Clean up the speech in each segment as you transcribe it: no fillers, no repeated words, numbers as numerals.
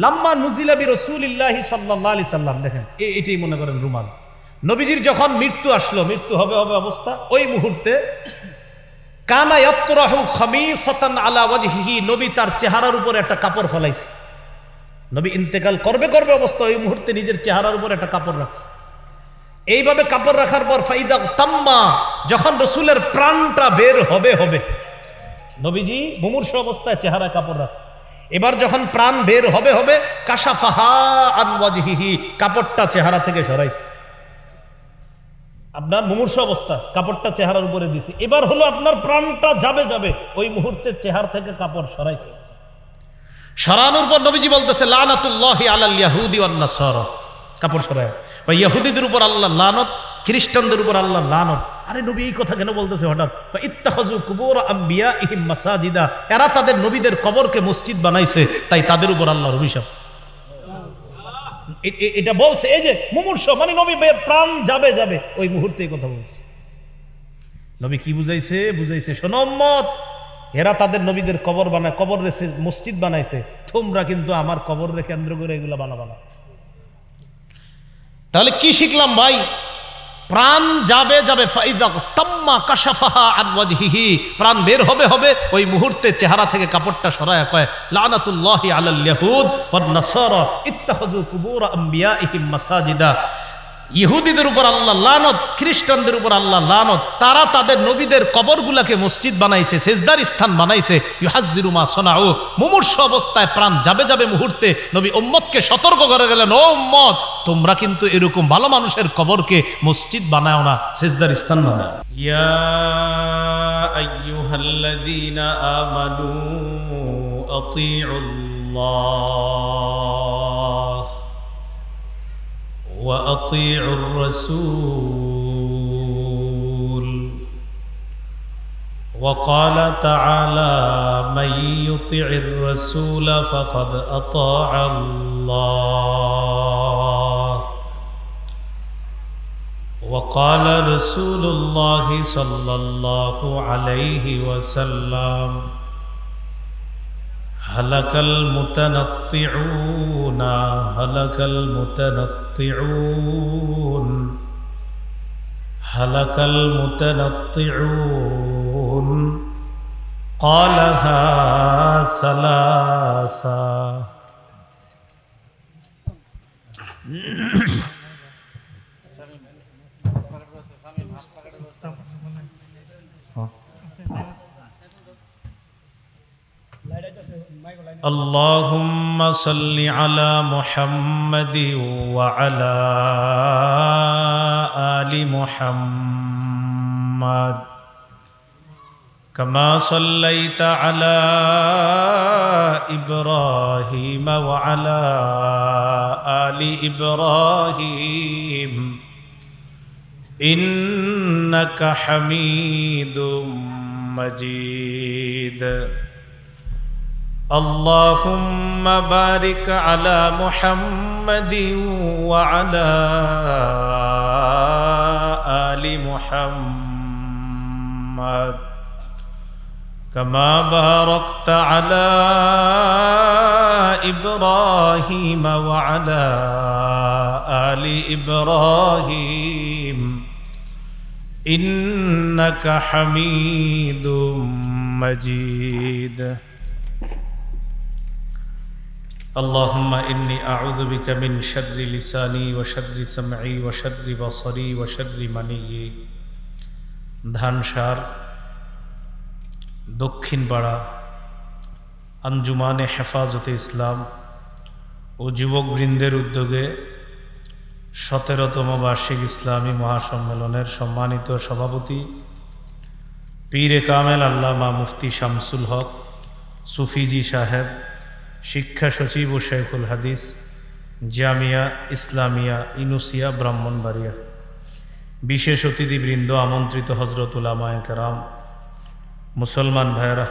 লাম্মা নুজিলা B রাসূলিল্লাহি সাল্লাল্লাহু আলাইহি সাল্লাম, দেখেন এটাই মনে করেন রুমাল। নবীজির যখন মৃত্যু আসলো, মৃত্যু হবে হবে অবস্থা, ওই মুহূর্তে কানা ইয়াতরাহু খামিসাতান আলা ওয়াজহিহি, নবী তার চেহারার উপরে একটা কাপড় ফলাইছে। নবী ইন্তেকাল করবে করবে অবস্থা, ওই মুহূর্তে নিজের চেহারার উপরে একটা কাপড় রাখছে। এইভাবে কাপড় রাখার পর ফাইদা তাম্মা, যখন রসুলের প্রাণটা বের হবে হবে, নবীজি মুমূর্ষ অবস্থায় চেহারা কাপড় রাখছে। এবার যখন প্রাণ বের হবে হবে, কাশাফাহা আন ওয়াজহিহি, কাপড়টা চেহারা থেকে সরাইছে। আপনার মুমূর্ষ অবস্থা, কাপড়টা চেহারার উপরে দিছে। এবার হলো আপনার প্রাণটা যাবে যাবে, ওই মুহূর্তে চেহারা থেকে কাপড় সরাইছে। সরানোর পর নবীজি বলতেছে লানাতুল্লাহি আলাল ইয়াহুদি ওয়ান নাসারা, কাপড় সরায়, ওই ইহুদিদের উপর আল্লাহ লানত, খ্রিস্টানদের উপর আল্লাহ লানত। আরে নবী এই কথা কেন বলতেছে হঠাৎ? ইত্তাখাযু কুবুর আমবিয়াইহিম মাসাজিদা, এরা তাদের নবীদের কবরকে মসজিদ বানাইছে, তাই তাদের উপর আল্লাহর অভিশাপ। এটা বলছে এই যে মুমূর্ষ, মানে নবী প্রাণ যাবে যাবে, ওই মুহূর্তে এই কথা বলছে। নবী কি বুঝাইছে? বুঝাইছে শোনো উম্মত, এরা তাদের নবীদের কবর বানায়, কবর রেখে মসজিদ বানাইছে, তোমরা কিন্তু আমার কবর রে কেন্দ্র করে এগুলা বানাবা না। তাহলে কি শিখলাম ভাই? প্রাণ যাবে যাবে, ফাইদা তাম্মা কাশাফাহা আন ওয়াজহিহি, প্রাণ বের হবে হবে, ওই মুহূর্তে চেহারা থেকে কাপড়টা সরায়া কয় লানাতুল্লাহি আলাল ইয়াহুদ ওয়ান নাসারা ইত্তাখাযু কুবুর আমবিয়াইহিম মাসাজিদা, ইহুদিদের উপর আল্লাহ লানত, খ্রিস্টানদের উপর আল্লাহ লানত, তারা তাদের নবীদের কবরগুলাকে মসজিদ বানাইছে, সেজদার স্থান বানাইছে। ইউহাজ্জিরু মা সনাউ, মুমূর্ষ অবস্থায় প্রাণ যাবে যাবে মুহূর্তে নবী উম্মতকে সতর্ক করে গেলেন, ও উম্মত, তোমরা কিন্তু এরকম ভালো মানুষের কবরকে মসজিদ বানাও না, সেজদার স্থান বানাও। ইয়া আইয়ুহাল্লাযীনা আমানু আতিউল্লাহ وأطيعوا الرسول وقال تعالى من يطع الرسول فقد أطاع الله وقال رسول الله صلى الله عليه وسلم هلك المتنطعون هلك المتنطعون هلك المتنطعون قالها ثلاثا اللهم صل على محمد وعلى آل محمد كما صليت على إبراهيم وعلى آل إبراهيم إنك حميد مجيد اللهم بارك على محمد وعلى آل محمد كما باركت على إبراهيم وعلى آل إبراهيم إنك حميد مجيد اللهم إني أعوذ بك من شر لساني وشر سمعي وشر بصري وشر مني ধানসার দক্ষিণপাড়া আঞ্জুমানে হেফাজতে ইসলাম ও যুবকবৃন্দের উদ্যোগে 17তম বার্ষিক ইসলামী মহাসম্মেলনের সম্মানিত সভাপতি পীরে কামেল আল্লামা মুফতি শামসুল হক সুফিজি সাহেব, শিক্ষা সচিব ও শেখুল হাদিস, জামিয়া ইসলামিয়া ইনুসিয়া ব্রাহ্মণবাড়িয়া, বিশেষ অতিথিবৃন্দ, আমন্ত্রিত হজরত উলামায়ে কেরাম, মুসলমান ভাইয়েরা,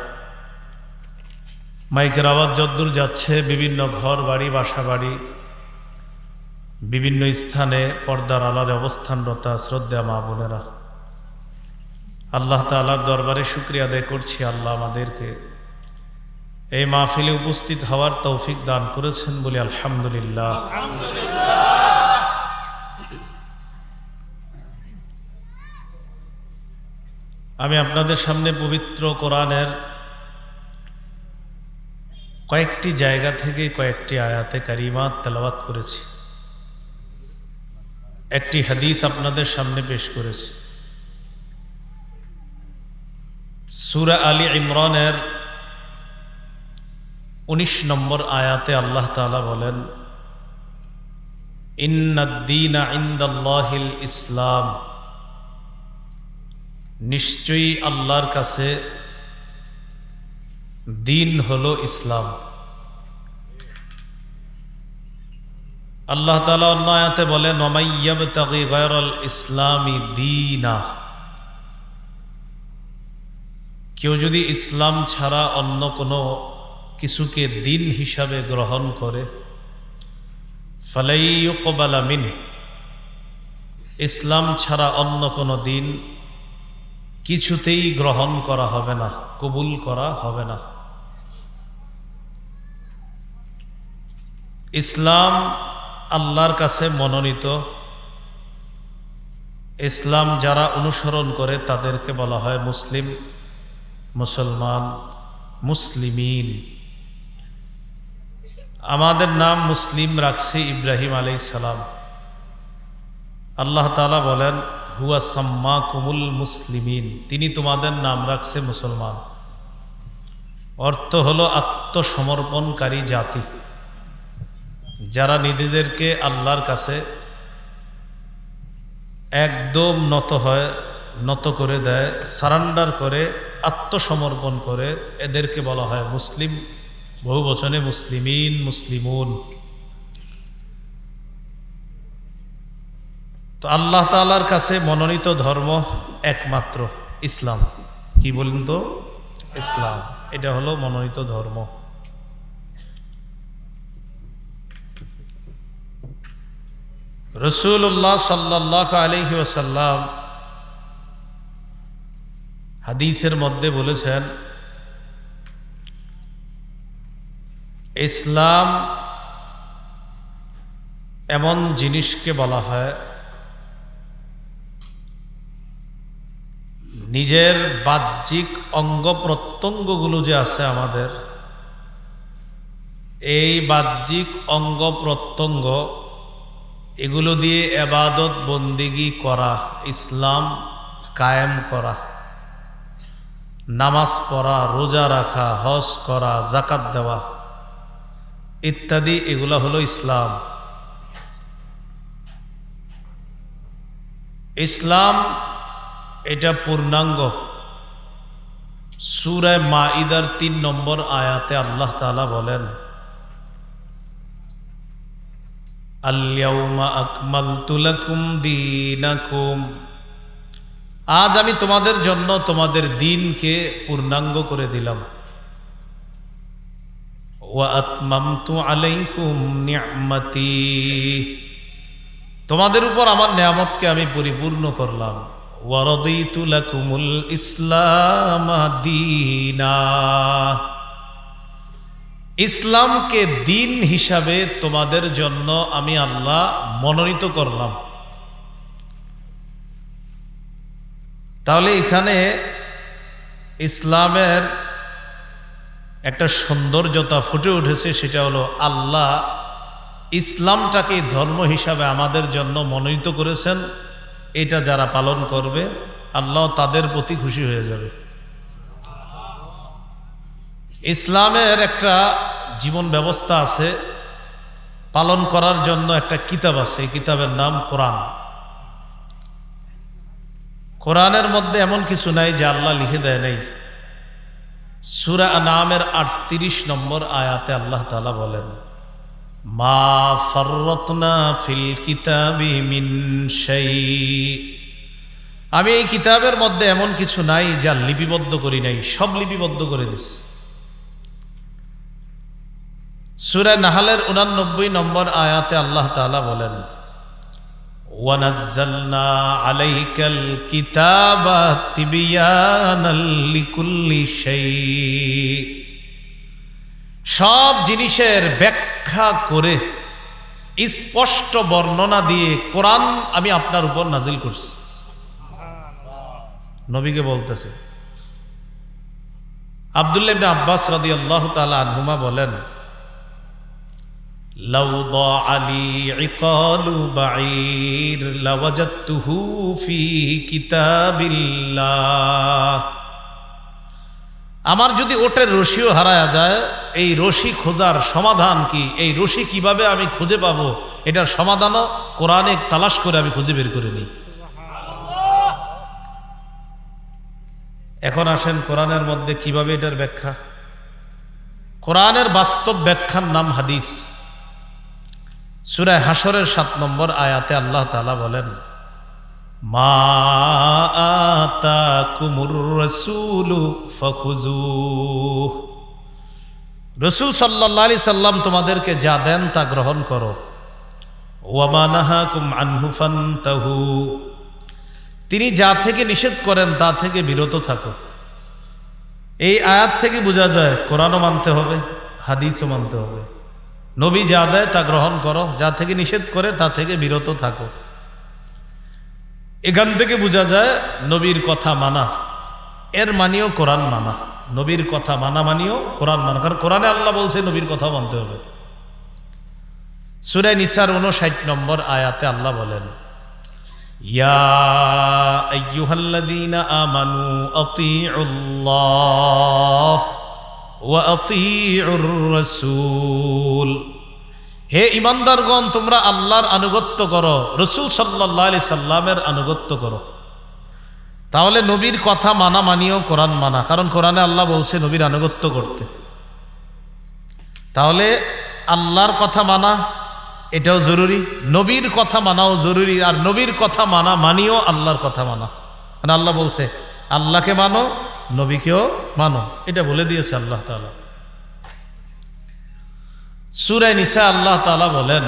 মাইকের আওয়াজ যদ্দূর যাচ্ছে বিভিন্ন ঘর বাড়ি বাসা বাড়ি বিভিন্ন স্থানে পর্দার আড়ালে অবস্থানরতা শ্রদ্ধা মা বোনেরা, আল্লাহ তাআলার দরবারে শুকরিয়া আদায় করছি, আল্লাহ আমাদেরকে এই মাহফিলে উপস্থিত হওয়ার তৌফিক দান করেছেন বলে আলহামদুলিল্লাহ। আমি আপনাদের সামনে পবিত্র কোরআনের কয়েকটি জায়গা থেকে কয়েকটি আয়াতে কারিমা তেলাওয়াত করেছি, একটি হাদিস আপনাদের সামনে পেশ করেছি। সূরা আলী ইমরানের 19 নম্বর আয়াতে আল্লাহ তাআলা বলেন, ইন্নাদ-দীনা ইনদাল্লাহিল ইসলাম, নিশ্চয়ই আল্লাহর কাছে দিন হলো ইসলাম। আল্লাহ তাআলা অন্য আয়াতে বলেন, ওয়ামাই ইয়াবতাগি গায়রাল ইসলামি দীনা, কেউ যদি ইসলাম ছাড়া অন্য কোনো কিছুকে দিন হিসাবে গ্রহণ করে, ফালাই ইউকবালা মিন, ইসলাম ছাড়া অন্য কোনো দিন কিছুতেই গ্রহণ করা হবে না, কবুল করা হবে না। ইসলাম আল্লাহর কাছে মনোনীত। ইসলাম যারা অনুসরণ করে তাদেরকে বলা হয় মুসলিম, মুসলমান, মুসলিমিন। আমাদের নাম মুসলিম রাখছি ইব্রাহিম আলাইহিস সালাম। আল্লাহ তাআলা বলেন, হুয়া সাম্মাকুমুল মুসলিমিন, তিনি তোমাদের নাম রাখছে মুসলমান। অর্থ হলো আত্মসমর্পণকারী জাতি, যারা নিজেদেরকে আল্লাহর কাছে একদম নত করে দেয়, সারান্ডার করে, আত্মসমর্পণ করে, এদেরকে বলা হয় মুসলিম। বহু বচনে মুসলিমিন, মুসলিমুন। তো আল্লাহ তাআলার কাছে মনোনীত ধর্ম একমাত্র ইসলাম। কি বলেন তো? ইসলাম, এটা হলো মনোনীত ধর্ম। রাসূলুল্লাহ সাল্লাল্লাহু আলাইহি ওয়াসাল্লাম হাদিসের মধ্যে বলেছেন, ইসলাম এমন জিনিসকে বলা হয় নিজের বাহ্যিক অঙ্গ প্রত্যঙ্গগুলো যে আছে আমাদের, এই বাহ্যিক অঙ্গ প্রত্যঙ্গ এগুলো দিয়ে ইবাদত বন্দেগী করা, ইসলাম কায়েম করা, নামাজ পড়া, রোজা রাখা, হজ করা, যাকাত দেওয়া ইত্যাদি, এগুলো হলো ইসলাম। ইসলাম এটা পূর্ণাঙ্গ। সূরা মাঈদার 3 নম্বর আয়াতে আল্লাহ তাআলা বলেন, আল-ইয়াউমা আকমালতু লাকুম দীনাকুম, আজ আমি তোমাদের জন্য তোমাদের দ্বীনকে পূর্ণাঙ্গ করে দিলাম। ওয়া আতমামতু আলাইকুম নি'মাতি, তোমাদের উপর আমার নিয়ামতকে আমি পরিপূর্ণ করলাম। ওয়া রাদিতু লাকুমুল ইসলাম দীনা, ইসলামকে দিন হিসাবে তোমাদের জন্য আমি আল্লাহ মনোনীত করলাম। তাহলে এখানে ইসলামের একটা সৌন্দর্যতা ফুটে উঠেছে, সেটা হলো আল্লাহ ইসলামটাকে ধর্ম হিসাবে আমাদের জন্য মনোনীত করেছেন। এটা যারা পালন করবে আল্লাহ তাদের প্রতি খুশি হয়ে যাবে। ইসলামের একটা জীবন ব্যবস্থা আছে, পালন করার জন্য একটা কিতাব আছে, এই কিতাবের নাম কোরআন। কোরআনের মধ্যে এমন কিছু নাই যে আল্লাহ লিখে দেয় নাই। সূরা আনআমের 38 নম্বর আয়াতে আল্লাহ তাআলা বলেন, মা ফাররাতনা ফিল কিতাবি মিন শাই, আমি এই কিতাবের মধ্যে এমন কিছু নাই যা লিপিবদ্ধ করি নাই, সব লিপিবদ্ধ করে দিছি। সূরা নাহলের 89 নম্বর আয়াতে আল্লাহ তাআলা বলেন, ওয়ানাজ্জালনা আলাইকাল কিতাবা তিবয়ানাল লিকুল্লি শাই, সব জিনিসের ব্যাখ্যা করে স্পষ্ট বর্ণনা দিয়ে কোরআন আমি আপনার উপর নাজিল করছি। নবীকে বলতেছে। আব্দুল্লাহ ইবনে আব্বাস রাদিয়াল্লাহু তাআলা আনহুমা বলেন, লাউ দাআলি ইকালু বাঈর লাওয়াজাদতুহু ফি কিতাবিল্লাহ। আমার যদি ওটের রশিও হারায়া যায়, এই রশি খোঁজার সমাধান কি, এই রশি কিভাবে আমি খুঁজে পাবো, এটার সমাধানও কোরআনে তালাশ করে আমি খুঁজে বের করে নিই। এখন আসেন কোরআনের মধ্যে কিভাবে এটার ব্যাখ্যা। কোরআনের বাস্তব ব্যাখ্যার নাম হাদিস। সূরা হাশরের 7 নম্বর আয়াতে আল্লাহ তাআলা বলেন, মা আতাকুমুর রাসূলু ফাখুযুহ। রাসূল সাল্লাল্লাহু আলাইহি সাল্লাম তোমাদেরকে যা দেন তা গ্রহণ করো। ওয়া মা নাহাকুম আনহু ফান্তাহু। তিনি যা থেকে নিষেধ করেন তা থেকে বিরত থাকো। এই আয়াত থেকে বোঝা যায় কোরআনও মানতে হবে, হাদিসও মানতে হবে। নবী যা দেয় তা গ্রহণ করো, যা থেকে নিষেধ করে তা থেকে বিরত থাকো। এখান থেকে বোঝা যায় নবীর কথা মানা, এর মানিও কোরআন মানা। নবীর কথা মানা মানিও কোরআন মানা, কারণ কোরআনে আল্লাহ বলছে নবীর কথা মানতে হবে। সূরা নিসার 59 নম্বর আয়াতে আল্লাহ বলেন, ইয়া আইয়ুহাল্লাযীনা আমানু আতিউল্লাহ ওয়া আতিউর রাসূল। হে ঈমানদারগণ, তোমরা আল্লাহর আনুগত্য করো, রাসূল সাল্লাল্লাহু আলাইহি সাল্লামের আনুগত্য করো। তাহলে নবীর কথা মানা মানিও কোরআন মানা, কারণ কোরআনে আল্লাহ বলছে নবীর আনুগত্য করতে। তাহলে আল্লাহর কথা মানা এটাও জরুরি, নবীর কথা মানাও জরুরি। আর নবীর কথা মানা মানিও আল্লাহর কথা মানা, কারণ আল্লাহ বলছে আল্লাহকে মানো, নবীকেও মানো, এটা বলে দিয়েছে আল্লাহ তাআলা। সূরা নিসা আল্লাহ তাআলা বলেন,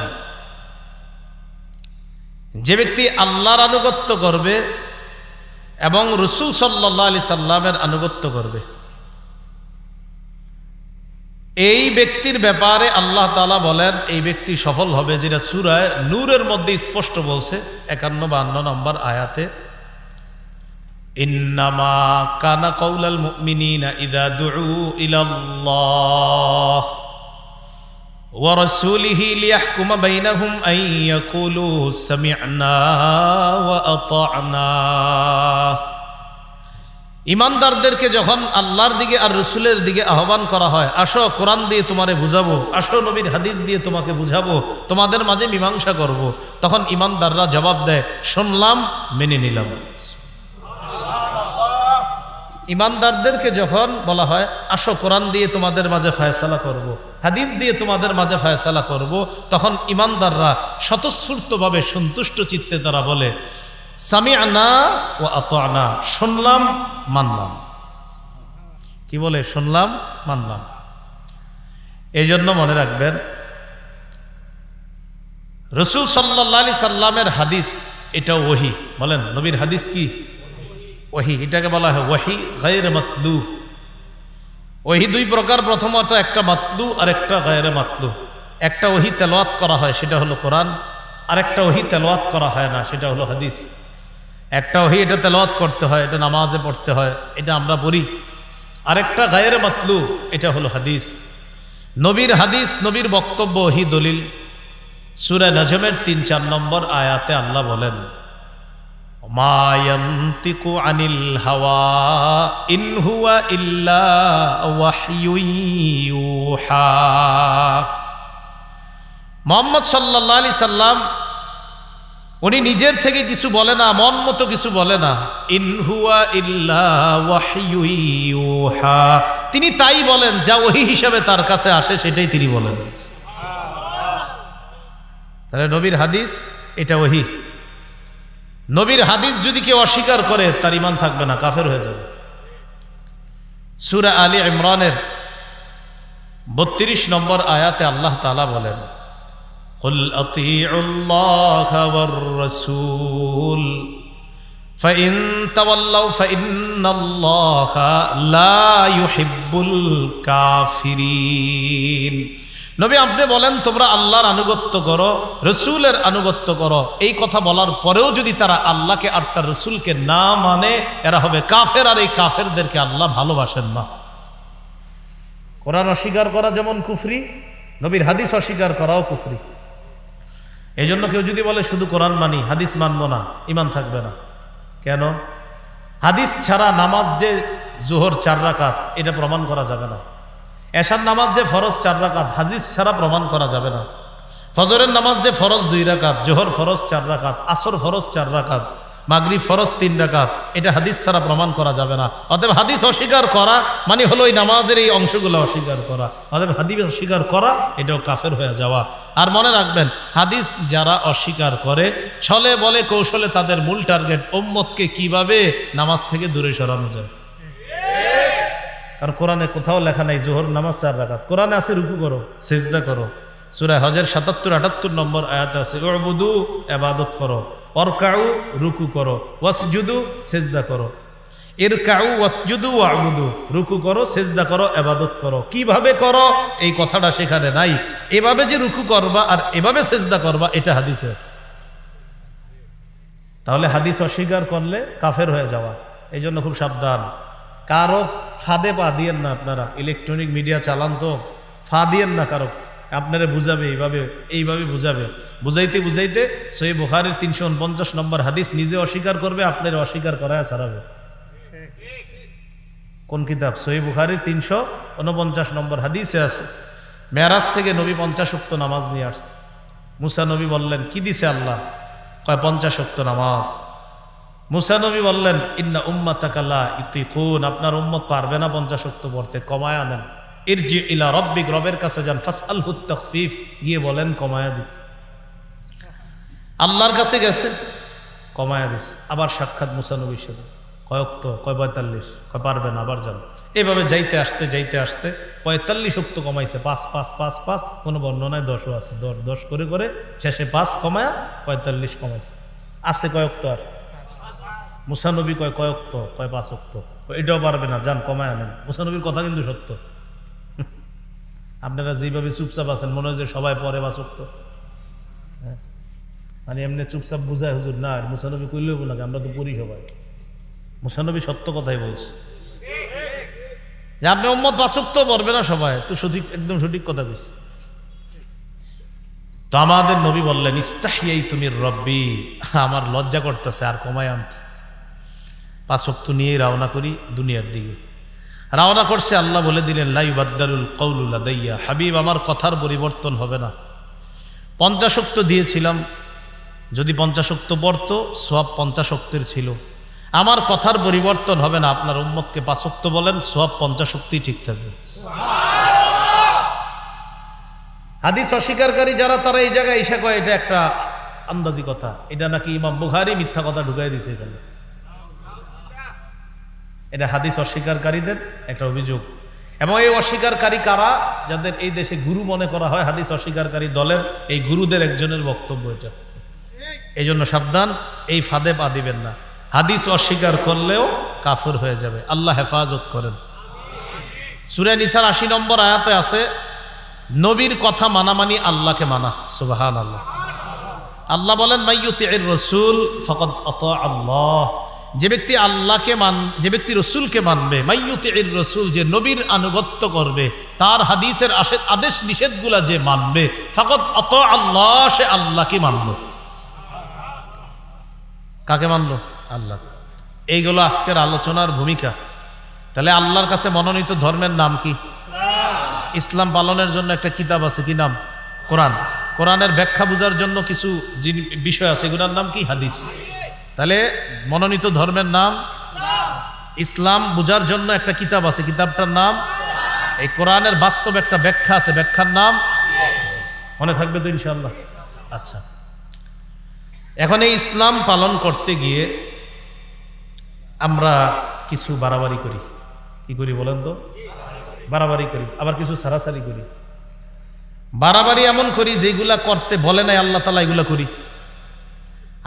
যে ব্যক্তি আল্লাহর আনুগত্য করবে এবং রাসূল সাল্লাল্লাহু আলাইহি সাল্লামের আনুগত্য করবে, এই ব্যক্তির ব্যাপারে আল্লাহ তাআলা বলেন এই ব্যক্তি সফল হবে, যেটা সূরা নূরের মধ্যে স্পষ্ট বলছে 51-52 নম্বর আয়াতে, ইন্নামা কানা কাউলাল মুমিনিনা ইযা দুউ ইলাল্লাহ ওয়া রাসূলিহি লিয়াহকুমা বাইনাহুম আন ইয়াকুলু সামি'না ওয়া আতা'না। ইমানদারদেরকে যখন আল্লাহর দিকে আর রাসূলের দিকে আহ্বান করা হয়, আসো কোরআন দিয়ে তোমারে বুঝাবো, আসো নবীর হাদিস দিয়ে তোমাকে বুঝাবো, তোমাদের মাঝে মীমাংসা করব, তখন ইমানদাররা জবাব দেয় শুনলাম, মেনে নিলাম। ইমানদারদেরকে যখন বলা হয় আসো কোরআন দিয়ে তোমাদের মাঝে ফায়সালা করব, হাদিস দিয়ে তোমাদের মাঝে ফায়সালা করব, তখন ইমানদাররা স্বতঃস্ফূর্তভাবে সন্তুষ্ট চিত্তে তারা বলে সামি'না ওয়া আতা'না, শুনলাম মানলাম। কি বলে? শুনলাম মানলাম। এই জন্য মনে রাখবেন রাসূল সাল্লাল্লাহু আলাইহি সাল্লামের হাদিস এটা ওহী। বলেন নবীর হাদিস কি? ওহী। এটাকে বলা হয় ওহী গায়রে মাতলু। ওহী দুই প্রকার, প্রথমত একটা মাতলু আর একটা গায়রে মাতলু। একটা ওহী তেলাওয়াত করা হয় সেটা হলো কোরআন, আর একটা ওহী তেলাওয়াত করা হয় না সেটা হলো হাদিস। একটা ওহী এটা তেলাওয়াত করতে হয়, এটা নামাজে পড়তে হয়, এটা আমরা পড়ি। আরেকটা গায়রে মাতলু, এটা হলো হাদিস। নবীর হাদিস, নবীর বক্তব্য ওহী দলিল। সূরা নাজমের ৩-৪ নম্বর আয়াতে আল্লাহ বলেন, মা ইয়ানতিকু আনিল হাওয়া ইন হুয়া ইল্লা ওয়াহয়ুন ইউহা। মুহাম্মদ সাল্লাল্লাহু আলাইহি সাল্লাম উনি নিজের থেকে কিছু বলে না, মন মতো কিছু বলে না। ইন হুয়া ইল্লা ওয়াহয়ুন ইউহা, তিনি তাই বলেন যা ওহী হিসাবে তার কাছে আসে, সেটাই তিনি বলেন। তাহলে নবীর হাদিস এটা ওহী। নবীর হাদিস যদি কেউ অস্বীকার করে তার ঈমান থাকবে না, কাফের হয়ে যাবে। সূরা আলী ইমরানের 32 নম্বর আয়াতে আল্লাহ তাআলা বলেন, কুল আতিউল্লাহ ওয়ার রাসূল ফাইন তাওয়াল্লাউ ফাইন্নাল্লাহা লা ইউহিব্বুল কাফিরিন। নবী আপনি বলেন তোমরা আল্লাহর আনুগত্য করো, রসুলের আনুগত্য করো। এই কথা বলার পরেও যদি তারা আল্লাহকে আর তার রসুলকে না মানে, এরা হবে কাফের, আর এই কাফেরদেরকে আল্লাহ ভালোবাসেন না। কোরআন অস্বীকার করা যেমন কুফরি, নবীর হাদিস অস্বীকার করাও কুফরি। এই জন্য কেউ যদি বলে শুধু কোরআন মানি, হাদিস মানবো না, ঈমান থাকবে না। কেন? হাদিস ছাড়া নামাজ যে জোহর 4 রাকাত, এটা প্রমাণ করা যাবে না। এশার নামাজ যে ফরজ 4 রাকাত, হাদিস ছাড়া প্রমাণ করা যাবে না। ফজরের নামাজ যে ফরজ 2 রাকাত, জোহর ফরজ 4 রাকাত, আসর ফরজ 4 রাকাত, মাগরিব ফরজ 3 রাকাত, এটা হাদিস ছাড়া প্রমাণ করা যাবে না। অতএব হাদিস অস্বীকার করা মানে হলো এই নামাজের এই অংশগুলো অস্বীকার করা। অতএব হাদিস অস্বীকার করা এটাও কাফের হয়ে যাওয়া। আর মনে রাখবেন, হাদিস যারা অস্বীকার করে, ছলে বলে কৌশলে তাদের মূল টার্গেট উম্মতকে কিভাবে নামাজ থেকে দূরে সরানো যায়। কারণ কোরআনে কোথাও লেখা নাই জোহর নামাজ 4 রাকাত। কোরআনে আছে রুকু করো, সিজদা করো। সূরা হজের 77-78 নম্বর আয়াতে আছে উবুদু, ইবাদত করো, ওয়ারকাউ, রুকু করো, ওয়াসজুদু, সিজদা করো। ইরকাউ ওয়াসজুদু ওয়াবুদু, রুকু করো, সিজদা করো, ইবাদত করো। কিভাবে করো এই কথাটা সেখানে নাই। এভাবে যে রুকু করবা আর এভাবে সিজদা করবা, এটা হাদিসে আছে। তাহলে হাদিস অস্বীকার করলে কাফের হয়ে যাওয়া। এই জন্য খুব সাবধান, কারো ফাঁদে পা দিয়েন না। আপনারা ইলেকট্রনিক মিডিয়া চালান তো, ফা দিয়েন না কারো। আপনারা বুঝাবে এইভাবে বুঝাবে, বুঝাইতে বুঝাইতে সহিহ বুখারীর 349 নম্বর হাদিস নিজে অস্বীকার করবে, আপনারা অস্বীকার করায় ছাড়াবে। কোন কিতাব? সহিহ বুখারীর 349 নম্বর হাদিসে আছে, মেরাজ থেকে নবী 50 ওয়াক্ত নামাজ নিয়ে আসছে। মুসা নবী বললেন কি দিছে আল্লাহ? কয় 50 ওয়াক্ত নামাজ। মুসা নবী বললেন ইন্না উম্মাতাকা লা ইতিকুন, আপনার উম্মত পারবে না 50 ওয়াক্ত পড়তে, কমায় আনেন। ইরজি ইলা রাব্বিক, রবের কাছে যান, ফাসআলহু তাখফিফ, গিয়ে বলেন কমায়া দিতে। আল্লাহর কাছে গেছে, কমায়া দিছে। আবার সাক্ষাৎ মুসা নবীর সাথে, কয় ওয়াক্ত? কয় 45। কয় পারবে না, আবার যান। এভাবে যাইতে আসতে 45 ওয়াক্ত কমাইছে। 5 5 5 5, কোনো বর্ণনায় 10ও আছে। 10 করে করে শেষে 5 কমায়া 45 কমাইছে। আছে কয় ওয়াক্ত? আর মুসা নবী কয় ওয়াক্ত? কয় 5 ওয়াক্ত। এটাও পারবে না, যান কমায় আনেন। মুসা নবীর কথা কিন্তু সত্য। আপনারা যেভাবে চুপচাপ আছেন, মনে হয় যে সবাই পরে 5 ওয়াক্ত। মানে এমনি চুপচাপ বুঝায় হুজুর না, মুসা নবী কইলেও না, আমরা তো পড়ি সবাই। মুসা নবী সত্য কথাই বলছে যে আপনি উম্মত 5 ওয়াক্ত পড়বে না সবাই, তো সঠিক, একদম সঠিক কথা কইছে। তো আমাদের নবী বললেন ইস্তাহিয়াইতু মির রাব্বি, আমার লজ্জা করতেছে আর কমায় আনতে। 5 ওয়াক্ত নিয়ে রওনা করি দুনিয়ার দিকে। রওনা করছে, আল্লাহ বলে দিলেন লা ইউবাদদালুল কওলু লাদাইয়া, হাবিব আমার কথার পরিবর্তন হবে না। 50 ওয়াক্ত দিয়েছিলাম, যদি 50 ওয়াক্ত পড়তো সওয়াব 50 ওয়াক্তের ছিল। আমার কথার পরিবর্তন হবে না। আপনার উম্মতকে 5 ওয়াক্ত বলেন, সওয়াব 50 ওয়াক্তই ঠিক থাকবে। হাদিস অস্বীকারী যারা, তারা এই জায়গায় এসে কয় এটা একটা আন্দাজি কথা, এটা নাকি ইমাম বুখারী মিথ্যা কথা ঢুকাই দিয়েছে এখানে। এটা হাদিস অস্বীকারীদের একটা অভিযোগ। এবং এই অস্বীকারী কারা? যাদের এই দেশে গুরু মনে করা হয়, হাদিস অস্বীকারী দলের এই গুরুদের একজনের বক্তব্য এটা। এই জন্য সাবধান, এই ফাঁদে পা দিবেন না। হাদিস অস্বীকার করলেও কাফের হয়ে যাবে। আল্লাহ হেফাজত করেন। সূরা নিসার 80 নম্বর আয়াতে আছে নবীর কথা মানা মানি আল্লাহকে মানা। সুবহানাল্লাহ। আল্লাহ বলেন মাইয়ুতির রাসূল ফাকাদ আতা আল্লাহ, যে ব্যক্তি আল্লাহকে যে ব্যক্তি রসুলকে মানবে, মাইয়ুতির রাসূল, যে নবীর আনুগত্য করবে, তার হাদিসের আদেশ নিষেধগুলা যে মানবে, ফাকাদ আতা আল্লাহ, সে আল্লাহকে মানলো। কাকে মানলো? আল্লাহ। এইগুলো আজকের আলোচনার ভূমিকা। তাহলে আল্লাহর কাছে মনোনীত ধর্মের নাম কি? ইসলাম পালনের জন্য একটা কিতাব আছে, কি নাম? কোরআন। কোরআনের ব্যাখ্যা বোঝার জন্য কিছু বিষয় আছে, এগুলোর নাম কি? হাদিস। তাহলে মনোনীত ধর্মের নাম ইসলাম। বোঝার জন্য একটা কিতাব আছে, কিতাবটার নাম এই কোরআনের বাস্তব একটা ব্যাখ্যা আছে, ব্যাখ্যার নাম মনে থাকবে তো ইনশাআল্লাহ। আচ্ছা, এখন এই ইসলাম পালন করতে গিয়ে আমরা কিছু বাড়াবাড়ি করি। কি করি বলেন তো? বাড়াবাড়ি করি, আবার কিছু সারাসারি করি। বাড়াবাড়ি এমন করি যেগুলা করতে বলে নাই আল্লাহ তাআলা, এগুলা করি।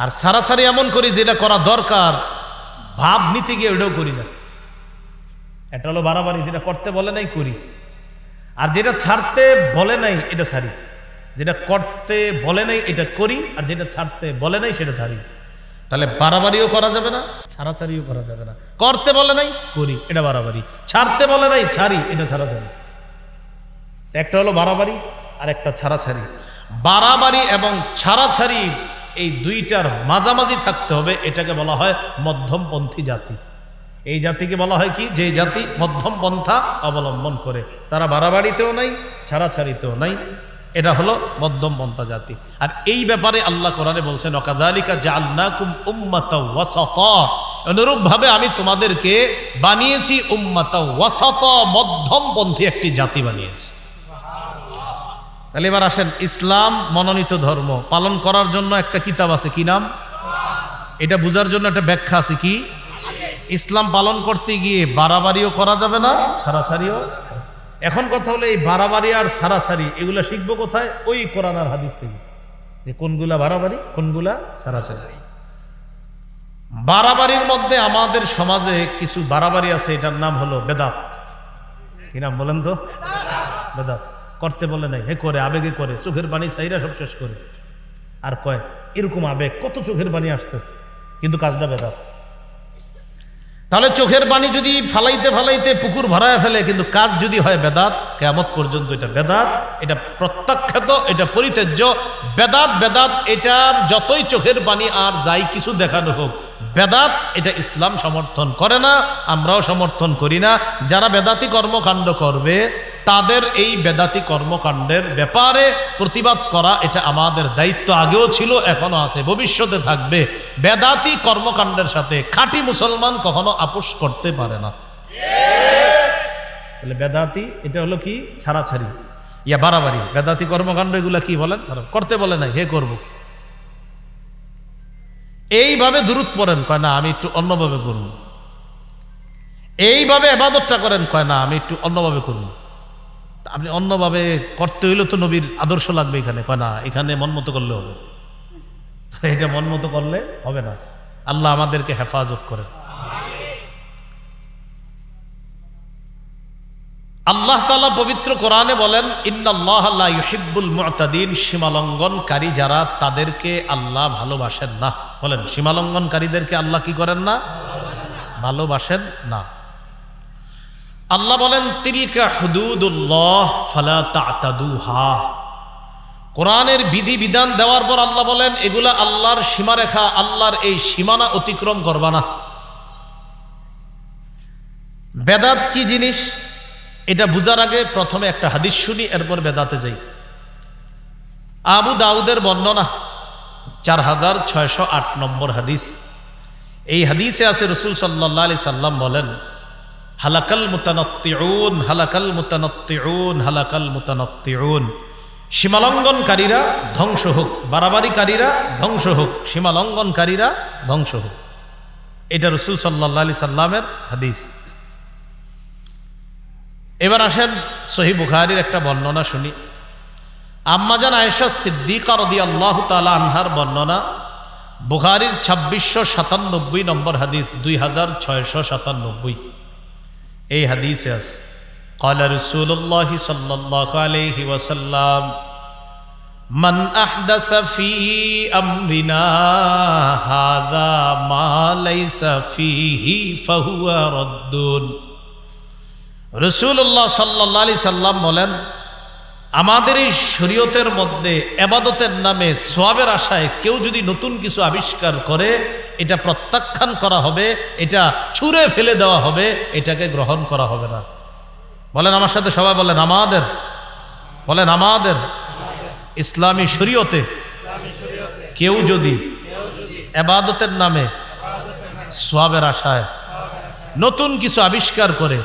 আর সারাসারি এমন করি যেটা করা দরকার ভাব নিতে গিয়ে ওটাও করি না। এটা হলো বাড়াবাড়ি, যেটা করতে বলে নাই করি, আর যেটা ছাড়তে বলে নাই এটা ছাড়ি। যেটা করতে বলে নাই এটা করি, আর যেটা ছাড়তে বলে নাই সেটা ছাড়ি। তাহলে বাড়াবাড়িও করা যাবে না, ছাড়াছাড়িও করা যাবে না। করতে বলে নাই করি, এটা বাড়াবাড়ি। ছাড়তে বলে নাই ছাড়ি, এটা ছাড়াছাড়ি। একটা হলো বাড়াবাড়ি আর একটা ছাড়াছাড়ি। বাড়াবাড়ি এবং ছাড়াছাড়ি এই দুইটার মাঝামাঝি থাকতে হবে। এটাকে বলা হয় মধ্যমপন্থী জাতি। এই জাতিকে বলা হয় কি, যে জাতি মধ্যম পন্থা অবলম্বন করে, তারা বাড়াবাড়িতেও নাই, ছাড়াছাড়িতেও নাই। এটা হলো মধ্যম পন্থা জাতি। আর এই ব্যাপারে আল্লাহ কোরআনে বলছেন, ওয়াকাযালিকা জাআলনাকুম উম্মাতাও ওয়াসাতা, অনুরূপ ভাবে আমি তোমাদেরকে বানিয়েছি উম্মাতাও ওয়াসাতা, মধ্যমপন্থী একটি জাতি বানিয়েছি। তাহলে এবার আসেন, ইসলাম মনোনীত ধর্ম পালন করার জন্য একটা কিতাব আছে, কি নাম? এটা বুঝার জন্য একটা ব্যাখ্যা আছে, কি? ইসলাম পালন করতে গিয়ে বাড়াবাড়িও করা যাবে না, ছাড়াছাড়িও। এখন কথা হলো, এই বাড়াবাড়ি আর ছাড়াছাড়ি এগুলা শিখবো কোথায়? ওই কোরআন আর হাদিস থেকে, যে কোনগুলা বাড়াবাড়ি কোনগুলা ছাড়াছাড়ি। বাড়াবাড়ির মধ্যে আমাদের সমাজে কিছু বাড়াবাড়ি আছে, এটার নাম হলো বেদাত। কি নাম বলেন তো? বেদাত। করতে বলে নাই, হে করে, আবেগে করে, চোখের পানি চাইরা সব শেষ করে, আর কয় এরকম আবেগ, কত চোখের পানি আসতেছে, কিন্তু কাজটা বেদাত। তাহলে চোখের পানি যদি ফালাইতে ফালাইতে পুকুর ভরায় ফেলে, কিন্তু কাজ যদি হয় বেদাত, কিয়ামত পর্যন্ত এটা বেদাত, এটা প্রত্যাখ্যাত, এটা পরিত্যাজ্য। বেদাত বেদাত, এটার যতই চোখের পানি আর যাই কিছু দেখানো হোক, বেদাত, এটা ইসলাম সমর্থন করে না, আমরাও সমর্থন করি না। যারা বেদাতি কর্মকাণ্ড করবে তাদের এই বেদাতি কর্মকাণ্ডের ব্যাপারে প্রতিবাদ করা, এটা আমাদের দায়িত্ব। আগেও ছিল, এখনো আছে, ভবিষ্যতে থাকবে। বেদাতি কর্মকাণ্ডের সাথে খাঁটি মুসলমান কখনো আপোষ করতে পারে না। তাহলে বেদাতি এটা হলো কি? ছাড়াছাড়ি, ইয়া বাড়াবাড়ি। বেদাতি কর্মকাণ্ড এগুলা কি বলেন? করতে বলে নাই, হে করব। এইভাবে দুরূদ পড়েন, কয় না আমি একটু অন্যভাবে করব। এইভাবে ইবাদতটা করেন, কয় না আমি একটু অন্যভাবে করব। আপনি অন্যভাবে করতে হইলে তো নবীর আদর্শ লাগবে এখানে, কয় না এখানে মন মতো করলে হবে। এটা মন মতো করলে হবে না। আল্লাহ আমাদেরকে হেফাজত করেন। আল্লাহ তাআলা পবিত্র কোরআনে বলেন, ইন্নাল্লাহা লা ইউহিব্বুল মু'তাদিন, সীমালঙ্ঘনকারী যারা, তাদেরকে আল্লাহ ভালোবাসেন না। বলেন, সীমালঙ্ঘনকারীদেরকে আল্লাহ কি করেন না? ভালোবাসেন না। আল্লাহ বলেন, তিলকা হুদুদুল্লাহ ফালা তা'তাদুহা। কোরআনের বিধি বিধান দেওয়ার পর আল্লাহ বলেন, এগুলা আল্লাহর সীমারেখা, আল্লাহর এই সীমানা অতিক্রম করবা না। বেদাত কি জিনিস এটা বুঝার আগে প্রথমে একটা হাদিস শুনি, এরপর বেদাতে যাই। আবু দাউদের বর্ণনা 4608 নম্বর হাদিস। এই হাদিসে আছে, রাসূল সাল্লাল্লাহু আলাইহি সাল্লাম বলেন, হালাকাল মুতানাত্তিউন, হালাকাল মুতানাত্তিউন, হালাকাল মুতানাত্তিউন। সীমালঙ্ঘনকারীরা ধ্বংস হোক, বাড়াবাড়িকারীরা ধ্বংস হোক, সীমালঙ্ঘনকারীরা ধ্বংস হোক। এটা রাসূল সাল্লাল্লাহু আলাইহি সাল্লামের হাদিস। এবার আসেন, সহিহ বুখারীর একটা বর্ণনা শুনি। আম্মাজান আয়েশা সিদ্দিকা রাদিয়াল্লাহু তাআলা আনহার বর্ণনা, বুখারীর 2697 নম্বর হাদিস, 2697। এই হাদিসে আছে, ক্বালা রাসূলুল্লাহি সাল্লাল্লাহু আলাইহি ওয়াসাল্লাম, মান আহদাসা ফি আমরিনা হাযা মা লাইসা ফিহি ফাহুয়া রাদ্দুন। রাসূলুল্লাহ সাল্লাল্লাহু আলাইহি সাল্লাম বলেন, আমাদের এই শরীয়তের মধ্যে ইবাদতের নামে সওয়াবের আশায় কেউ যদি নতুন কিছু আবিষ্কার করে, এটা প্রত্যাখ্যান করা হবে, এটা ছুঁড়ে ফেলে দেওয়া হবে, এটাকে গ্রহণ করা হবে না। বলেন আমার সাথে সবাই, বলেন আমাদের, বলেন আমাদের ইসলামী শরীয়তে কেউ যদি ইবাদতের নামে সওয়াবের আশায় নতুন কিছু আবিষ্কার করে,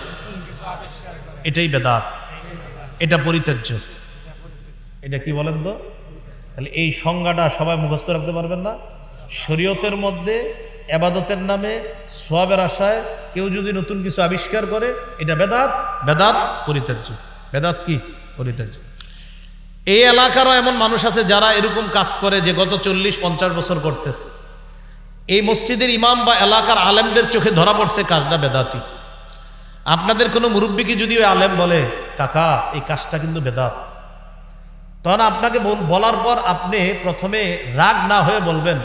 এটাই বেদাত, এটা পরিত্যাজ্য। এটা কি বলেন তো? তাহলে এই সংজ্ঞাটা সবাই মুখস্থ রাখতে পারবেন না? শরীয়তের মধ্যে ইবাদতের নামে সওয়াবের আশায় কেউ যদি নতুন কিছু আবিষ্কার করে, এটা বেদাত, বেদাত পরিত্যাজ্য। বেদাত কি? পরিত্যাজ্য। এই এলাকারও এমন মানুষ আছে যারা এরকম কাজ করে, যে গত 40-50 বছর করতেছে। এই মসজিদের ইমাম বা এলাকার আলেমদের চোখে ধরা পড়ছে কাজটা বেদাতি। আপনাদের কোনো মুরব্বীকে যদি ওই আলেম বলে কাকা এই কাজটা কিন্তু বেদাত, তখন আপনাকে বলার পর আপনি প্রথমে রাগ না হয়ে বলবেন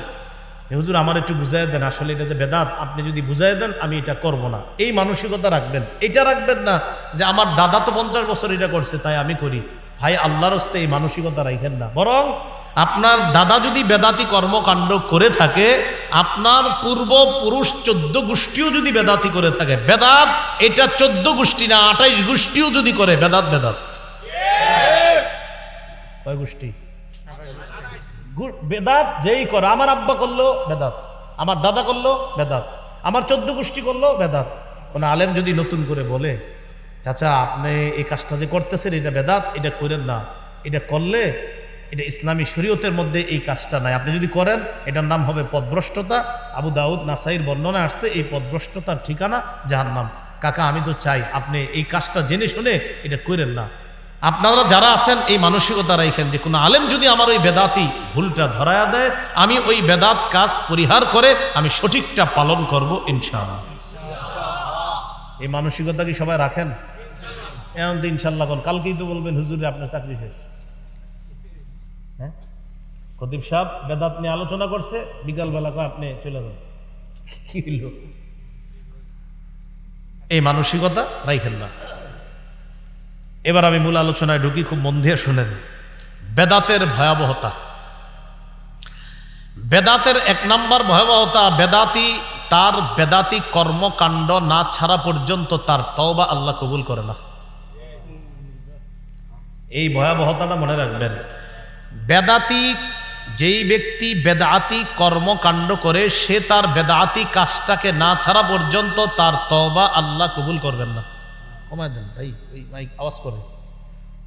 হুজুর আমার একটু বুঝাই দেন, আসলে এটা যে বেদাত আপনি যদি বুঝাই দেন আমি এটা করব না, এই মানসিকতা রাখবেন। এটা রাখবেন না যে আমার দাদা তো 50 বছর এটা করছে তাই আমি করি। ভাই আল্লাহর হস্তে এই মানসিকতা রাখেন না, বরং আপনার দাদা যদি বেদাতি কর্মকাণ্ড করে থাকে, আপনার পূর্বপুরুষ 14 গোষ্ঠীও যদি বেদাতি করে থাকে, বেদাত এটা 14 গোষ্ঠী না 28 গোষ্ঠীও যদি করে বেদাত বেদাত। কয় গোষ্ঠী? বেদাত যেই করে, আমার আব্বা করলো বেদাত, আমার দাদা করলো বেদাত, আমার 14 গোষ্ঠী করলো বেদাত। কোন আলেম যদি নতুন করে বলে চাচা আপনি এই কাজটা যে করতেছেন এটা বেদাত, এটা করেন না, এটা করলে এটা ইসলামী শরীয়তের মধ্যে এই কাজটা নাই, আপনি যদি করেন এটার নাম হবে পথভ্রষ্টতা। আবু দাউদ নাসাইর বর্ণনা আসছে এই পথভ্রষ্টতার ঠিকানা জাহান্নাম। কাকা আমি তো চাই আপনি এই কাজটা জেনে শুনে এটা করেন না। আপনারা যারা আছেন এই মানসিকতা রাখেন যে কোনো আলেম যদি আমার ওই বেদাতি ভুলটা ধরায়া দেয়, আমি ওই বেদাত কাজ পরিহার করে আমি সঠিকটা পালন করব ইনশাআল্লাহ। এই মানসিকতা কি সবাই রাখেন? এখন তো ইনশাআল্লাহ কালকেই তো বলবেন হুজুরে আপনার চাকরি শেষ। হ্যাঁ, খতিব সাহেব বেদাত নিয়ে আলোচনা করছে, বিকালবেলা কয় আপনি চলে যান। কি হইল? এই মানসিকতা রাখেন না। এবার আমি মূল আলোচনায় ঢুকি, খুব মন দিয়ে শুনেন। বেদাতের ভয়াবহতা। বেদাতের 1 নম্বর ভয়াবহতা, বেদাতি তার বেদাতি কর্মকাণ্ড না ছাড়া পর্যন্ত তার তওবা আল্লাহ কবুল করে না। এই ভয়াবহতাটা মনে রাখবেন। বেদাতি যেই ব্যক্তি বেদাতি কর্মকাণ্ড করে সে তার বেদাতি কাজটাকে না ছাড়া পর্যন্ত তার তওবা আল্লাহ কবুল করবেন না। কমায় দেন ভাই, ওই মাইক আওয়াজ করে।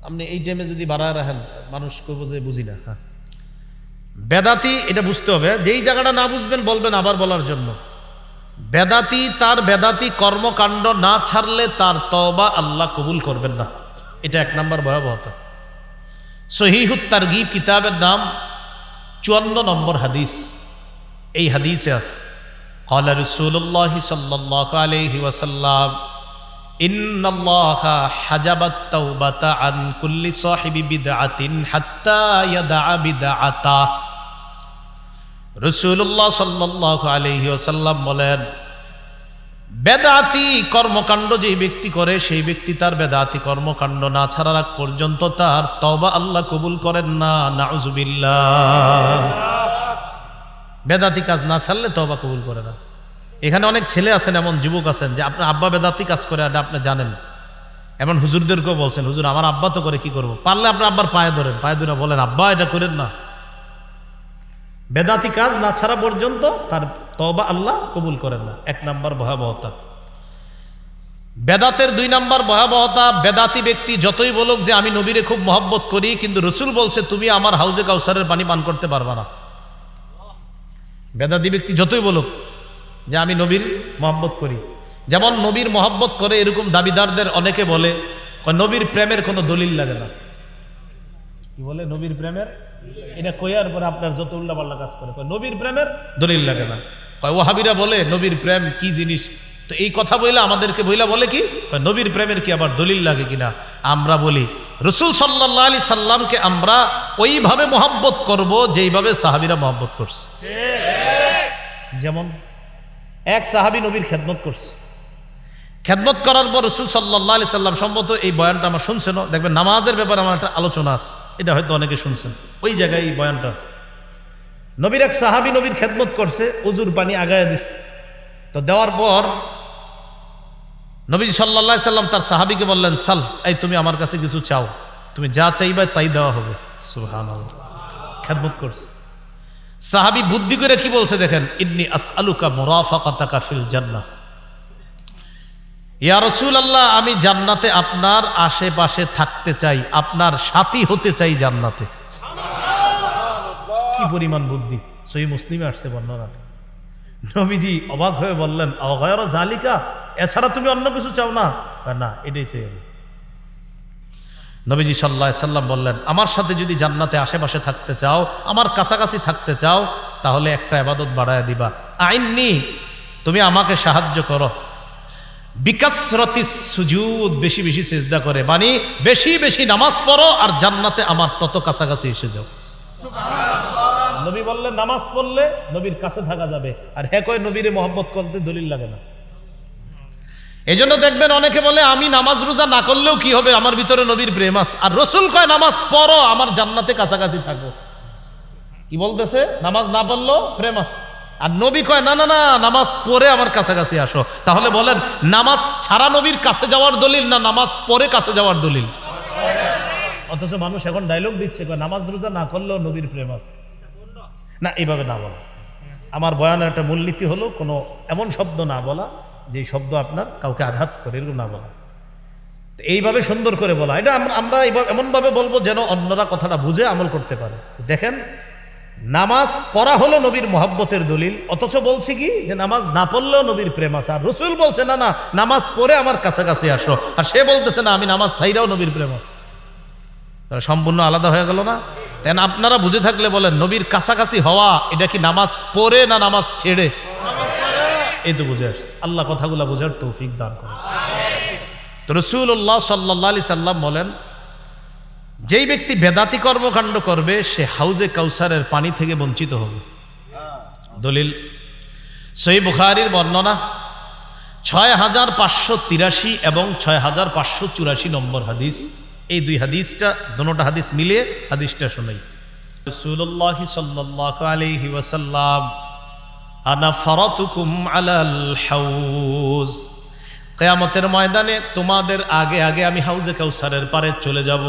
আপনি এই টাইমে যদি বাড়ায় রাখেন মানুষ কইব যে বুঝি না। হ্যাঁ, বেদাতি এটা বুঝতে হবে, যেই জায়গাটা না বুঝবেন বলবেন আবার বলার জন্য। বেদাতি তার বেদাতি কর্মকাণ্ড না ছাড়লে তার তওবা আল্লাহ কবুল করবেন না। এটা 1 নম্বর ভয়াবহতা। সহিহুত তারগীব কিতাবের নাম 54 নম্বর হাদিস। এই হাদিসে আছে ক্বালা রাসূলুল্লাহ সাল্লাল্লাহু আলাইহি ওয়াসাল্লাম ইন্নাল্লাহা হাজাবাত তাওবাতা আন কুল্লি সাহিবি বিদআতিন হাত্তা ইয়াদা বিদআতা। রাসূলুল্লাহ সাল্লাল্লাহু আলাইহি ওয়াসাল্লাম বলেন, বেদাতি কর্মকাণ্ড যেই ব্যক্তি করে সেই ব্যক্তি তার বেদাতি কর্মকাণ্ড না ছাড়ার আগ পর্যন্ত তার তওবা আল্লাহ কবুল করেন না। নাউজুবিল্লাহ। বেদাতি কাজ না ছাড়লে তওবা কবুল করে না। এখানে অনেক ছেলে আছেন, এমন যুবক আছেন যে আপনার আব্বা বেদাতি কাজ করে, এটা আপনি জানেন। এমন হুজুরদেরকেও বলছেন হুজুর আমার আব্বা তো করে, কি করব? পারলে আপনার আব্বার পায়ে ধরেন, পায়ে ধরে বলেন আব্বা এটা করেন না। বেদাতি কাজ না ছাড়া পর্যন্ত তার তওবা আল্লাহ কবুল করেন না। 1 নম্বর ভয়াবহতা। বেদাতের 2 নম্বর ভয়াবহতা, বেদাতি ব্যক্তি যতই বলুক যে আমি নবীরে খুব মহব্বত করি, কিন্তু রসুল বলছে তুমি আমার হাউজে কাউসারের পানি পান করতে পারবা না। বেদাতি ব্যক্তি যতই বলুক যে আমি নবীর মহব্বত করি, যেমন নবীর মহব্বত করে এরকম দাবিদারদের অনেকে বলে নবীর প্রেমের কোনো দলিল লাগে না। কি বলে? নবীর প্রেমের, এটা কইয়ার পরে আপনার যত উল্টাপাল্টা কাজ করে নবীর প্রেমের দলিল লাগে না। ওয়াহাবিরা বলে নবীর প্রেম কি জিনিস, তো এই কথা বইলে আমাদেরকে বইলা বলে কি নবীর প্রেমের কি আবার দলিল লাগে কিনা। আমরা বলি রাসূল সাল্লাল্লাহু আলাইহি সাল্লামকে আমরা ওইভাবে মহব্বত করব যেইভাবে সাহাবীরা মহব্বত করছে। যেমন এক সাহাবী নবীর খেদমত করছে, খেদমত করার পর রাসূল সাল্লাল্লাহু আলাইহি সাল্লাম, সম্ভবত এই বয়ানটা আমার শুনছেন, দেখবেন নামাজের ব্যাপারে আমার একটা আলোচনা আছে, এটা হয়তো অনেকে শুনছেন, ওই জায়গায় এই বয়ানটা আছে। নবীর এক সাহাবী নবীর খেদমত করছে, উজুর পানি আগায় দিচ্ছে, তো দেওয়ার পর নবীজি সাল্লাল্লাহু আলাইহি সাল্লাম তার সাহাবীকে বললেন সাল, এই তুমি আমার কাছে কিছু চাও, তুমি যা চাইবা তাই দেওয়া হবে। সুবহানাল্লাহ, খেদমত করছে। সাহাবী বুদ্ধি করে কি বলছে দেখেন, ইন্নী আসআলুকা মুরাফাকাতাকা ফিল জান্নাহ, ইয়া রাসূলুল্লাহ আমি জান্নাতে আপনার আশেপাশে থাকতে চাই, আপনার সাথী হতে চাই জান্নাতে। কি পরিমাণ বুদ্ধি! সহিহ মুসলিমে আসছে বর্ণনা। নবীজি অবাক হয়ে বললেন আগায়রা জালিকা, এছাড়া তুমি অন্য কিছু চাও না? না, এটাই চাই আমি। নবীজি সাল্লাল্লাহু আলাইহি সাল্লাম বললেন আমার সাথে যদি জান্নাতে আশেপাশে থাকতে চাও, আমার কাছাকাছি থাকতে চাও, তাহলে একটা ইবাদত বাড়ায় দিবা, আইননি, তুমি আমাকে সাহায্য করো, বিকাসরতিস সুজুদ, বেশি বেশি সিজদা করে, মানে বেশি বেশি নামাজ পড়ো আর জান্নাতে আমার তত কাছাকাছি এসে যাও। নবী বললেন নামাজ পড়লে নবীর কাছে থাকা যাবে, আর হ্যাঁ কয় নবীরে মহব্বত করতে দলিল লাগে না। এই জন্য দেখবেন অনেকে বলে আমি নামাজ রোজা না করলেও কি হবে, আমার ভিতরে নবীর প্রেম আছে। আর রসুল কয় নামাজ পড়ো আমার জান্নাতে কাছাকাছি থাকো। কি বলতেছে? নামাজ না পড়লেও প্রেম আছে। আর নবী কয় না না না, নামাজ পড়ে আমার কাছাকাছি আসো। তাহলে বলেন নামাজ ছাড়া নবীর কাছে যাওয়ার দলিল না নামাজ পড়ে কাছে যাওয়ার দলিল? অথচ মানুষ এখন ডায়লগ দিচ্ছে নামাজ রোজা না করলেও নবীর প্রেম আছে। না, এইভাবে না বলা। আমার বয়ানের একটা মূলনীতি হলো কোনো এমন শব্দ না বলা যে শব্দ আপনার কাউকে আঘাত করে, এরকম না বলা। এইভাবে সুন্দর করে বলা, এটা আমরা এমনভাবে বলবো যেন অন্যরা কথাটা বুঝে আমল করতে পারে। দেখেন, নামাজ পড়া হলো নবীর মহব্বতের দলিল, অথচ বলছি কি যে নামাজ না পড়লেও নবীর প্রেম আছে। আর রসুল বলছে না না, নামাজ পড়ে আমার কাছাকাছি আসো, আর সে বলতেছে না আমি নামাজ ছাইরাও নবীর প্রেম আছে। সম্পূর্ণ আলাদা হয়ে গেল না? তেন আপনারা বুঝে থাকলে বলেন, নবীর কাছাকাছি হওয়া এটা কি নামাজ পড়ে না নামাজ ছেড়ে? এই তো বুঝে আসছে। আল্লাহ কথাগুলা বোঝার তৌফিক দান করে। তো রাসূলুল্লাহ সাল্লাল্লাহু আলাইহি সাল্লাম বলেন, যেই ব্যক্তি বেদাতি কর্মকাণ্ড করবে সে হাউজে কাউসারের পানি থেকে বঞ্চিত হবে। দলিল সহিহ বুখারীর বর্ণনা 6583 এবং 6584 নম্বর হাদিস। এই দুই হাদিসটা, দুটোটা হাদিস মিলে হাদিসটা শোনাই। রাসূলুল্লাহ সাল্লাল্লাহু আলাইহি ওয়াসাল্লাম, আনা ফারাতুকুম আলাল হাউজ, কিয়ামতের ময়দানে তোমাদের আগে আগে আমি হাউজে কাউসারের পারে চলে যাব।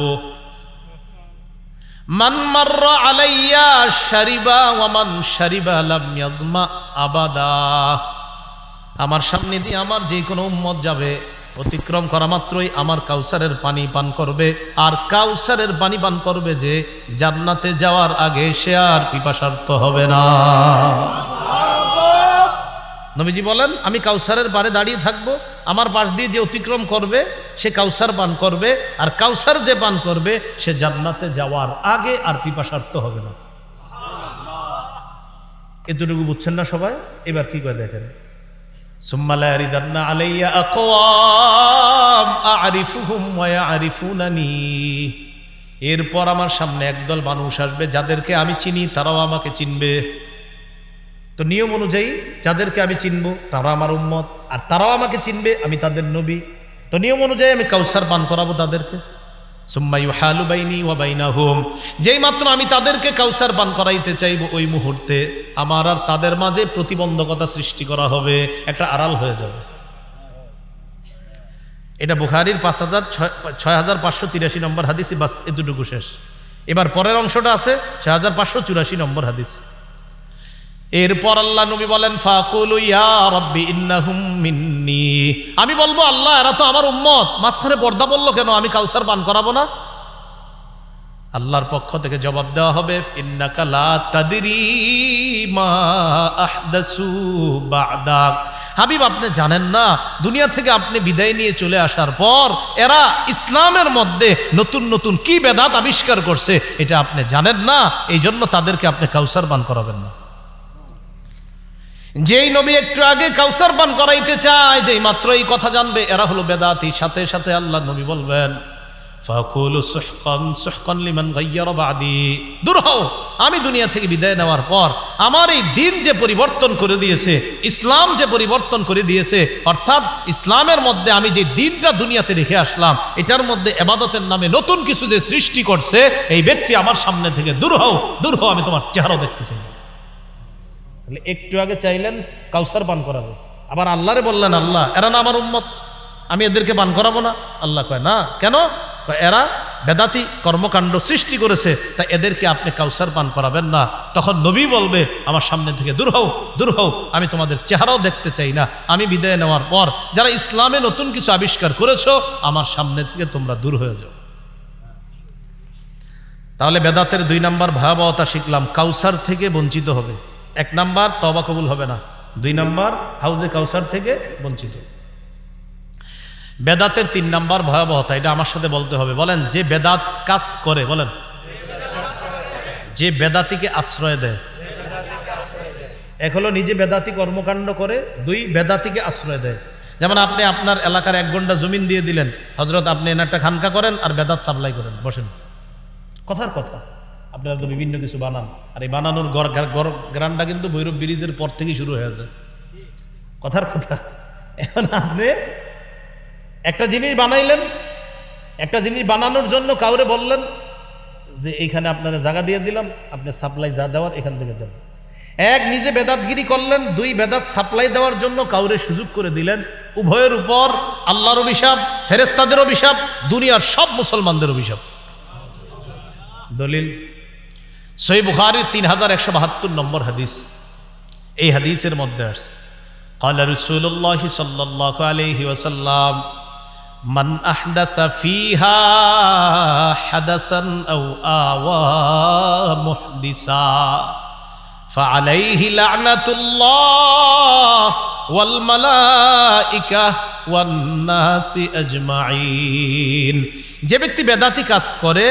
মান মাররা আলাইয়া শারিবা ওয়া মান শারিবা লাম ইয়াজমা আবাদা, আমার সামনে দিয়ে আমার যে কোনো উম্মত যাবে, অতিক্রম করা মাত্রই আমার কাউসারের পানি পান করবে। আর কাউসারের পানি পান করবে যে জান্নাতে যাওয়ার আগে সে আর পিপাসার্ত হবে না। নবীজি বলেন, আমি কাউসারের পারে দাঁড়িয়ে থাকবো, আমার পাশ দিয়ে যে অতিক্রম করবে সে কাউসার পান করবে, আর কাউসার যে পান করবে সে জান্নাতে যাওয়ার আগে আর পিপাসার্ত হবে না। এতটুকু বুঝছেন না সবাই? এবার কি করে দেখেন, সুম্মা লা ইয়ারিদান্না আলাইয়া আকওয়াম আ'রিফুহুম ওয়া ইয়া'রিফুনানি, এরপর আমার সামনে একদল মানুষ আসবে যাদেরকে আমি চিনি তারাও আমাকে চিনবে। তো নিয়ম অনুযায়ী যাদেরকে আমি চিনবো তারা আমার উম্মত, আর তারাও আমাকে চিনবে, আমি তাদের নবী। তো নিয়ম অনুযায়ী আমি কাউসার পান করাবো তাদেরকে। সুম্মা ইউহালু বাইনি ওয়া বাইনাহুম, যেই মাত্র আমি তাদেরকে কাউসার পান করাইতে চাইবো ওই মুহূর্তে আমার আর তাদের মাঝে প্রতিবন্ধকতা সৃষ্টি করা হবে, একটা আড়াল হয়ে যাবে। এটা বুখারীর 6583 নম্বর হাদিসে, বাস এতটুকু শেষ। এবার পরের অংশটা আছে 6584 নম্বর হাদিস। এরপর আল্লাহ নবী বলেন, ফাকুলু ইয়া রাব্বি ইন্নাহুম মিন্নি, আমি বলবো আল্লাহ এরা তো আমার উম্মত, মাঝখানে পর্দা বললো কেন, আমি কাউসার পান করাবো না? আল্লাহর পক্ষ থেকে জবাব দেওয়া হবে, ইন্নাকা লা তাদরি মা আহদাসু বা'দাক, হাবিব আপনি জানেন না দুনিয়া থেকে আপনি বিদায় নিয়ে চলে আসার পর এরা ইসলামের মধ্যে নতুন নতুন কি বেদাত আবিষ্কার করছে এটা আপনি জানেন না, এই জন্য তাদেরকে আপনি কাউসার পান করাবেন না। যেই নবী একটু আগে কাউসার পান করাইতে চায়, যেই মাত্র এই কথা জানবে এরা হলো বেদাতি, সাথে সাথে আল্লাহ নবী বলবেন, ফাকুলু সুহকান সুহকান লিমান গায়্যারা বাদি, দূর হও, আমি দুনিয়া থেকে বিদায় নেওয়ার পর আমার এই দিন যে পরিবর্তন করে দিয়েছে, ইসলাম যে পরিবর্তন করে দিয়েছে, অর্থাৎ ইসলামের মধ্যে আমি যে দিনটা দুনিয়াতে রেখে আসলাম এটার মধ্যে ইবাদতের নামে নতুন কিছু যে সৃষ্টি করছে, এই ব্যক্তি আমার সামনে থেকে দূর হও, দূর হও, আমি তোমার চেহারা দেখতে চাই। একটু আগে চাইলেন কাউসার পান করাবো, আবার আল্লাহরে বললেন আল্লাহ এরা না আমার উম্মত, আমি এদেরকে পান করাবো না। আল্লাহ কয় না, কেন? এরা বেদাতি কর্মকাণ্ড সৃষ্টি করেছে, তাই এদেরকে আপনি কাউসার পান করাবেন না। তখন নবী বলবে আমার সামনে থেকে দূর হও, দূর হও, আমি তোমাদের চেহারাও দেখতে চাই না, আমি বিদায় নেওয়ার পর যারা ইসলামে নতুন কিছু আবিষ্কার করেছো আমার সামনে থেকে তোমরা দূর হয়ে যাও। তাহলে বেদাতের 2 নাম্বার ভয়াবহতা শিখলাম, কাউসার থেকে বঞ্চিত হবে। 1 নাম্বার তওবা কবুল হবে না, 2 নাম্বার হাউজে কাউসার থেকে বঞ্চিত। বেদাতের 3 নাম্বার ভয়াবহতা, এটা আমার সাথে বলতে হবে। বলেন, যে বেদাত কাজ করে, বলেন যে বেদাতিকে আশ্রয় দেয়, এক হলো নিজে বেদাতি কর্মকাণ্ড করে, দুই বেদাতিকে আশ্রয় দেয়। যেমন আপনি আপনার এলাকার 1 ঘন্টা জমিন দিয়ে দিলেন, হজরত আপনি একটা খানকা করেন আর বেদাত সাপ্লাই করেন, বসেন। কথার কথা, আপনারা তো বিভিন্ন কিছু বানান, আর এই বানানোর গ্রানটা কিন্তু ভৈরব ব্রিজের পর থেকেই শুরু হয়ে যায়। কথার কথা, এখন আপনি একটা জিনিস বানাইলেন, একটা জিনিস বানানোর জন্য কাউরে বললেন যে এইখানে আপনারা জায়গা দিয়ে দিলাম, আপনি সাপ্লাই যা দেওয়ার এখান থেকে দেন। এক নিজে বেদাতগিরি করলেন, দুই বেদাত সাপ্লাই দেওয়ার জন্য কাউরে সুযোগ করে দিলেন। উভয়ের উপর আল্লাহর অভিশাপ, ফেরেশতাদের অভিশাপ, দুনিয়ার সব মুসলমানদের অভিশাপ। দলিল সহিহ বুখারীর 3172 নম্বর হাদিস। এই হাদিসের মধ্যে আছে ক্বালা রাসূলুল্লাহ সাল্লাল্লাহু আলাইহি ওয়াসাল্লাম মান আহদাসা ফিহা হাদাসান আও আওয়া মুহদিসা ফাআলাইহি লা'নাতুল্লাহ ওয়াল মালাইকা ওয়ান নাসি আজমাইন। যে ব্যক্তি বেদাতি কাজ করে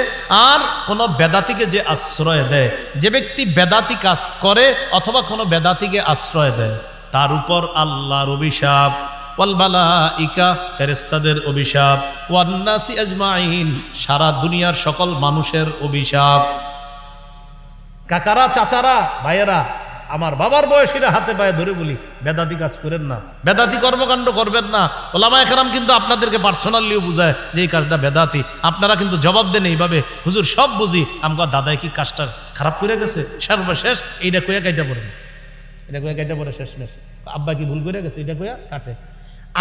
আর কোনো বেদাতিকে যে আশ্রয় দেয়, যে ব্যক্তি বেদাতি কাজ করে অথবা কোনো বেদাতিকে আশ্রয় দেয়, তার উপর আল্লাহর অভিশাপ, ওয়াল মালাইকা ফেরেশতাদের অভিশাপ, ওয়ান নাসি আজমাইন সারা দুনিয়ার সকল মানুষের অভিশাপ। কাকারা, চাচারা, ভাইয়েরা, আমার বাবার বয়সীরা হাতে পায়ে ধরে বলি, বেদাতি কাজ করেন না, বেদাতি কর্মকাণ্ড করবেন না। ওলামায়ে কেরাম কিন্তু আপনাদেরকে পার্সোনালিও বুঝায় যে এই কাজটা বেদাতি। আপনারা কিন্তু জবাব দেন এইভাবে, হুজুর সব বুঝি, আমার দাদাই কি কাজটা খারাপ করে গেছে, সর্বশেষ এইটা কইয়া কাইটা পড়েন, এটা কইয়া কাইটা পড়ে শেষ মেশ। আব্বা কি ভুল করে গেছে, এটা কইয়া কাটে।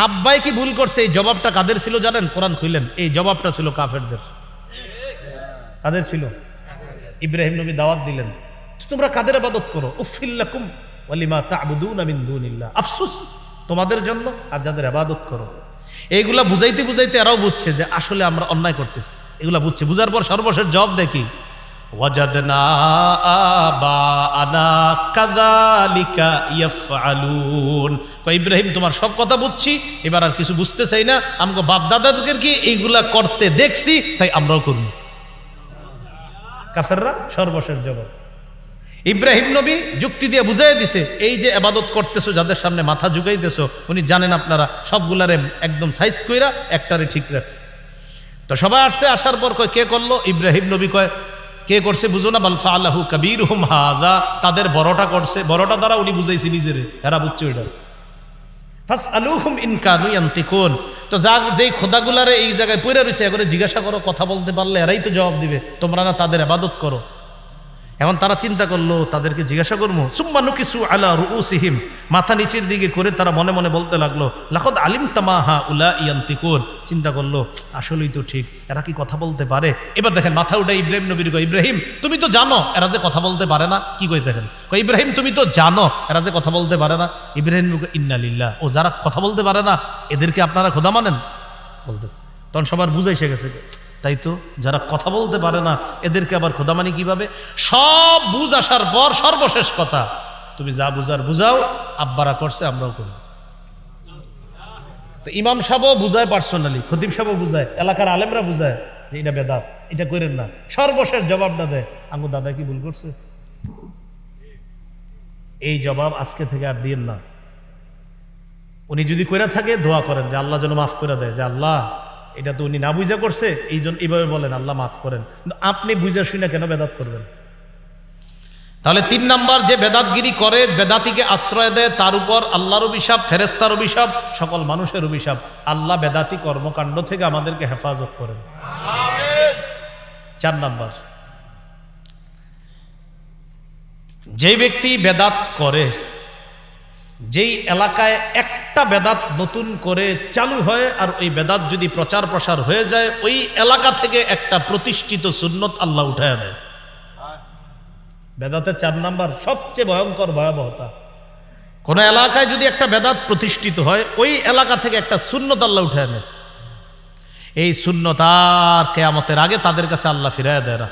আব্বাই কি ভুল করছে, এই জবাবটা কাদের ছিল জানেন? কোরআন খুইলেন, এই জবাবটা ছিল কাফেরদের। কাদের ছিল? ইব্রাহিম নবী দাওয়াত দিলেন, তোমরা কাদের ইবাদত করো, উফিল লাকুম ওয়া লিমা তা'বুদুনা মিন দুনিল্লাহ, আফসোস তোমাদের জন্য আর যাদের ইবাদত করো। এইগুলা বুঝাইতে বুঝাইতে এরাও বুঝছে যে আসলে আমরা অন্যায় করতেছি, এগুলা বুঝছে। বুঝার পর সর্বশেষ জবাব দেখি, ওয়াজাদনা আবাআনা কাযালিকা ইয়াফআলুন। কই ইব্রাহিম তোমার সব কথা বুঝছি, এবার আর কিছু বুঝতে চাই না, আমগো বাপ দাদাদেরকে কি এইগুলা করতে দেখছি, তাই আমরাও করব। কাফেররা সর্বশেষ জবাব। ইব্রাহিম নবী যুক্তি দিয়ে বুঝাই দিছে, এই যে ইবাদত করতেছো, যাদের সামনে মাথা ঝুঁকাইতেছো, উনি জানেন আপনারা সবগুলারে একদম সাইজ কইরা একটারে ঠিক রাখছে। তো সবাই আসছে, আসার পর কয় কে করলো? ইব্রাহিম নবী কয় কে করছে বুঝো না, বাল ফাআলাহু কাবীরুহুম হাযা, তাদের বড়টা করছে। বড়টা দ্বারা উনি বুঝাইছে নিজেরে, এরা বুঝছে ওইটা। ফাসআলুহুম ইন কানু ইয়ানতিকুন। তো যেই খোদাগুলারে এই জায়গায় পড়ে রইছে, এবারে জিজ্ঞাসা করো, কথা বলতে পারলে এরাই তো জবাব দিবে, তোমরা না তাদের ইবাদত করো। এখন তারা চিন্তা করলো তাদেরকে জিজ্ঞাসা করবো। সুম্মা নুকিসু আলা রুউসিহিম, মাথা নিচের দিকে করে তারা মনে মনে বলতে লাগলো, লাকাদ আলিমতা মা হাউলা ইয়ানতিকুন। চিন্তা করলো আসলেই তো ঠিক, এরা কি কথা বলতে পারে? এবার দেখেন মাথা উঠে ইব্রাহিম নবীর কয়, ইব্রাহিম তুমি তো জানো এরা যে কথা বলতে পারে না। কি কই দেখেন, কয় ইব্রাহিম তুমি তো জানো এরা যে কথা বলতে পারে না। ইব্রাহিম ইন্না লিল্লাহ, ও যারা কথা বলতে পারে না এদেরকে আপনারা খোদা মানেন? বলতেছে। তখন সবার বুঝাই এসে গেছে, তাই তো, যারা কথা বলতে পারে না এদেরকে আবার খোদা মানি কিভাবে? সব বুঝ আসার পর সর্বশেষ কথা, তুমি যা বুঝার বুঝাও, আব্বারা করছে আমরাও করি। তো ইমাম সাহেবও বুঝায় পার্সোনালি, খতিব সাহেবও বুঝায়, এলাকার আলেমরা বুঝায় যে এটা বেদাত, এটা করেন না। সর্বশেষ জবাবটা দেয়, আঙ্গু দাদা কি ভুল করছে? এই জবাব আজকে থেকে আর দিয়েন না। উনি যদি কইরা থাকে দোয়া করেন যে আল্লাহ যেন মাফ করে দেয়, যে আল্লাহ এটা তো উনি না বুঝা করছে, এই জন্য এইভাবে বলেন আল্লাহ মাফ করেন। কিন্তু আপনি বুঝা শুনে কেন বেদাত করবেন? তাহলে 3 নাম্বার, যে বেদাতগিরি করে, বেদাতিকে আশ্রয় দেয়, তার উপর আল্লাহর অভিশাপ, ফেরেশতার অভিশাপ, সকল মানুষের অভিশাপ। আল্লাহ বেদাতি কর্মকাণ্ড থেকে আমাদেরকে হেফাজত করেন। 4 নাম্বার, যে ব্যক্তি বেদাত করে, যেই এলাকায় একটা বেদাত নতুন করে চালু হয় আর ওই বেদাত যদি প্রচার প্রসার হয়ে যায়, ওই এলাকা থেকে একটা প্রতিষ্ঠিত সুন্নত আল্লাহ উঠায় নেয়। বেদাতের 4 নাম্বার সবচেয়ে ভয়ঙ্কর ভয়াবহতা, কোন এলাকায় যদি একটা বেদাত প্রতিষ্ঠিত হয়, ওই এলাকা থেকে একটা সুন্নত আল্লাহ উঠায় নেয়। এই সুন্নত আর কিয়ামতের আগে তাদের কাছে আল্লাহ ফিরায় দেয় না।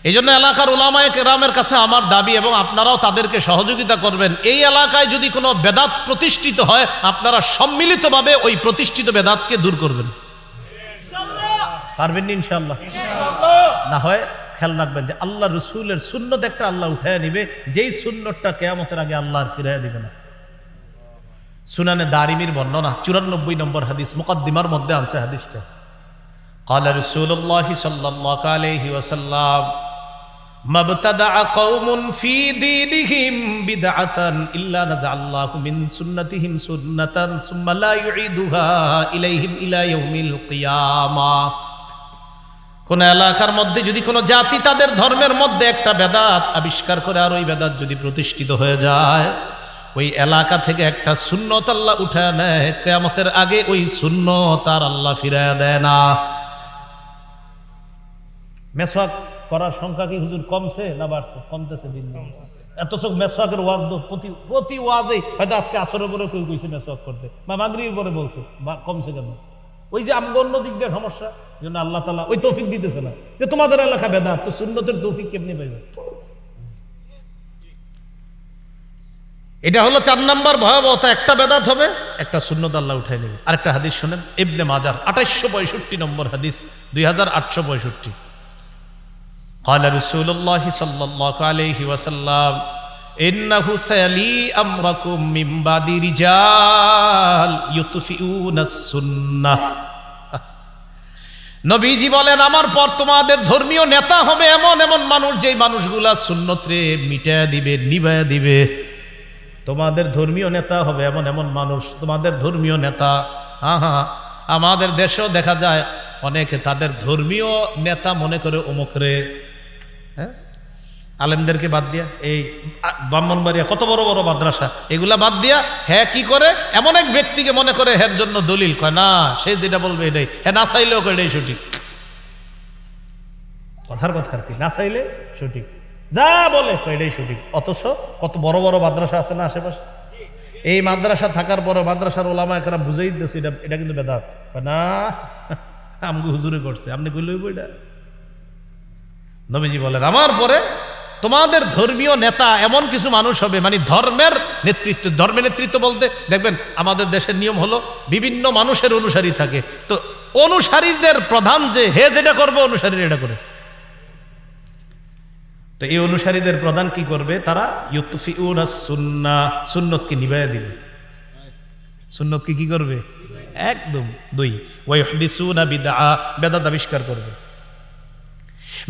এই জন্য এলাকার উলামায়ে কেরামের কাছে আমার দাবি, এবং আপনারাও তাদেরকে সহযোগিতা করবেন, এই এলাকায় যদি কোনো বেদাত প্রতিষ্ঠিত হয়, আপনারা সম্মিলিতভাবে ওই প্রতিষ্ঠিত বেদাতকে দূর করবেন। পারবেন না ইনশাআল্লাহ? না হয় খেয়াল রাখবেন যে আল্লাহ রসুলের সুন্নত একটা আল্লাহ উঠায় নিবে, যেই সুন্নতটা কিয়ামতের আগে আল্লাহ আর ফিরাইয়া দিবে না। সুনানে দারিমির বর্ণনা 94 নম্বর হাদিস, মুকদ্দিমার মধ্যে আনছে হাদিসটা। قال رسول الله صلى الله عليه وسلم ما ابتدع قوم في دينهم بدعة إلا نزع الله من سنتهم سنة ثم لا يعيدها إليهم إلى يوم القيامة। কোন এলাকার মধ্যে যদি কোনো জাতি তাদের ধর্মের মধ্যে একটা বেদাত আবিষ্কার করে আর ওই বেদাত যদি প্রতিষ্ঠিত হয়ে যায়, ওই এলাকা থেকে একটা সুন্নত আল্লাহ উঠায় নেয়, কিয়ামতের আগে ওই সুন্নত আর আল্লাহ ফিরায় দেয় না। মেসওয়াক করার সংখ্যা কি হুজুর কমছে না বাড়ছে? কমতেছে দিন দিন। এত মেসওয়াকের ওয়াজ প্রতি ওয়াজে হয়তো আজকে আসরের পরে কেউ কইছে মেসওয়াক করতে, বা মাগরিবের পরে বলছে, কমছে কেন? ওই যে আমগো অন্য দিক দিয়ে সমস্যা, জন্য আল্লাহ তাআলা ওই তৌফিক দিতেছে না যে তোমাদের এলাকা বেদাত, তো সুন্নতের তৌফিক কেমনে পাইবে? এটা হলো 4 নাম্বার ভয়াবহতা। একটা বেদাত হবে, একটা সুন্নত আল্লাহ উঠাই নেবে। আরেকটা হাদিস শুনেন, ইবনে মাজার 2865 নম্বর হাদিস, 2865। قال رسول الله صلى الله عليه وسلم إنه سيلي أمركم من بعد رجال يطفئون السنة। নবীজি বলেন আমার পর তোমাদের ধর্মীয় নেতা হবে এমন এমন মানুষ, যেই মানুষগুলা সুন্নতরে মিটায়া দিবে, নিভায়া দিবে। তোমাদের ধর্মীয় নেতা হবে এমন এমন মানুষ, তোমাদের ধর্মীয় নেতা। হ্যাঁ, আমাদের দেশেও দেখা যায় অনেকে তাদের ধর্মীয় নেতা মনে করে অমুকরে, হ্যাঁ, আলেমদেরকে বাদ দিয়া, এই ব্রাহ্মণবাড়িয়া কত বড় বড় মাদ্রাসা, এগুলা বাদ দিয়া হ্যাঁ কি করে এমন এক ব্যক্তিকে মনে করে হের জন্য দলিল, কয় না সে যেটা বলবে এটাই, হ্যাঁ না চাইলেও এটাই সঠিক। কথার কথা আর কি, না চাইলে সঠিক, যা বলে এটাই সঠিক। অথচ কত বড় বড় মাদ্রাসা আছে না আশেপাশে, এই মাদ্রাসা থাকার পরে মাদ্রাসার ওলামা একরাম বুঝাই দিতেছে এটা কিন্তু বেদাত, না আমগো হুজুরে করছে, আপনি কইলে হইব এটা? নবীজি বলেন আমার পরে তোমাদের ধর্মীয় নেতা এমন কিছু মানুষ হবে, মানে ধর্মের নেতৃত্ব। ধর্মের নেতৃত্ব বলতে দেখবেন আমাদের দেশের নিয়ম হলো বিভিন্ন মানুষের অনুসারী থাকে, তো অনুসারীদের প্রধান যে হে যেটা করবে অনুসারীরা এটা করে। তো এই অনুসারীদের প্রধান কি করবে? তারা ইউতফিউনাস সুন্নাহ, সুন্নতকে নিভাইয়া দিবে। সুন্নতকে কি করবে? একদম। 2 ওয়াইহদিসুনা বিদআ, বেদাত আবিষ্কার করবে,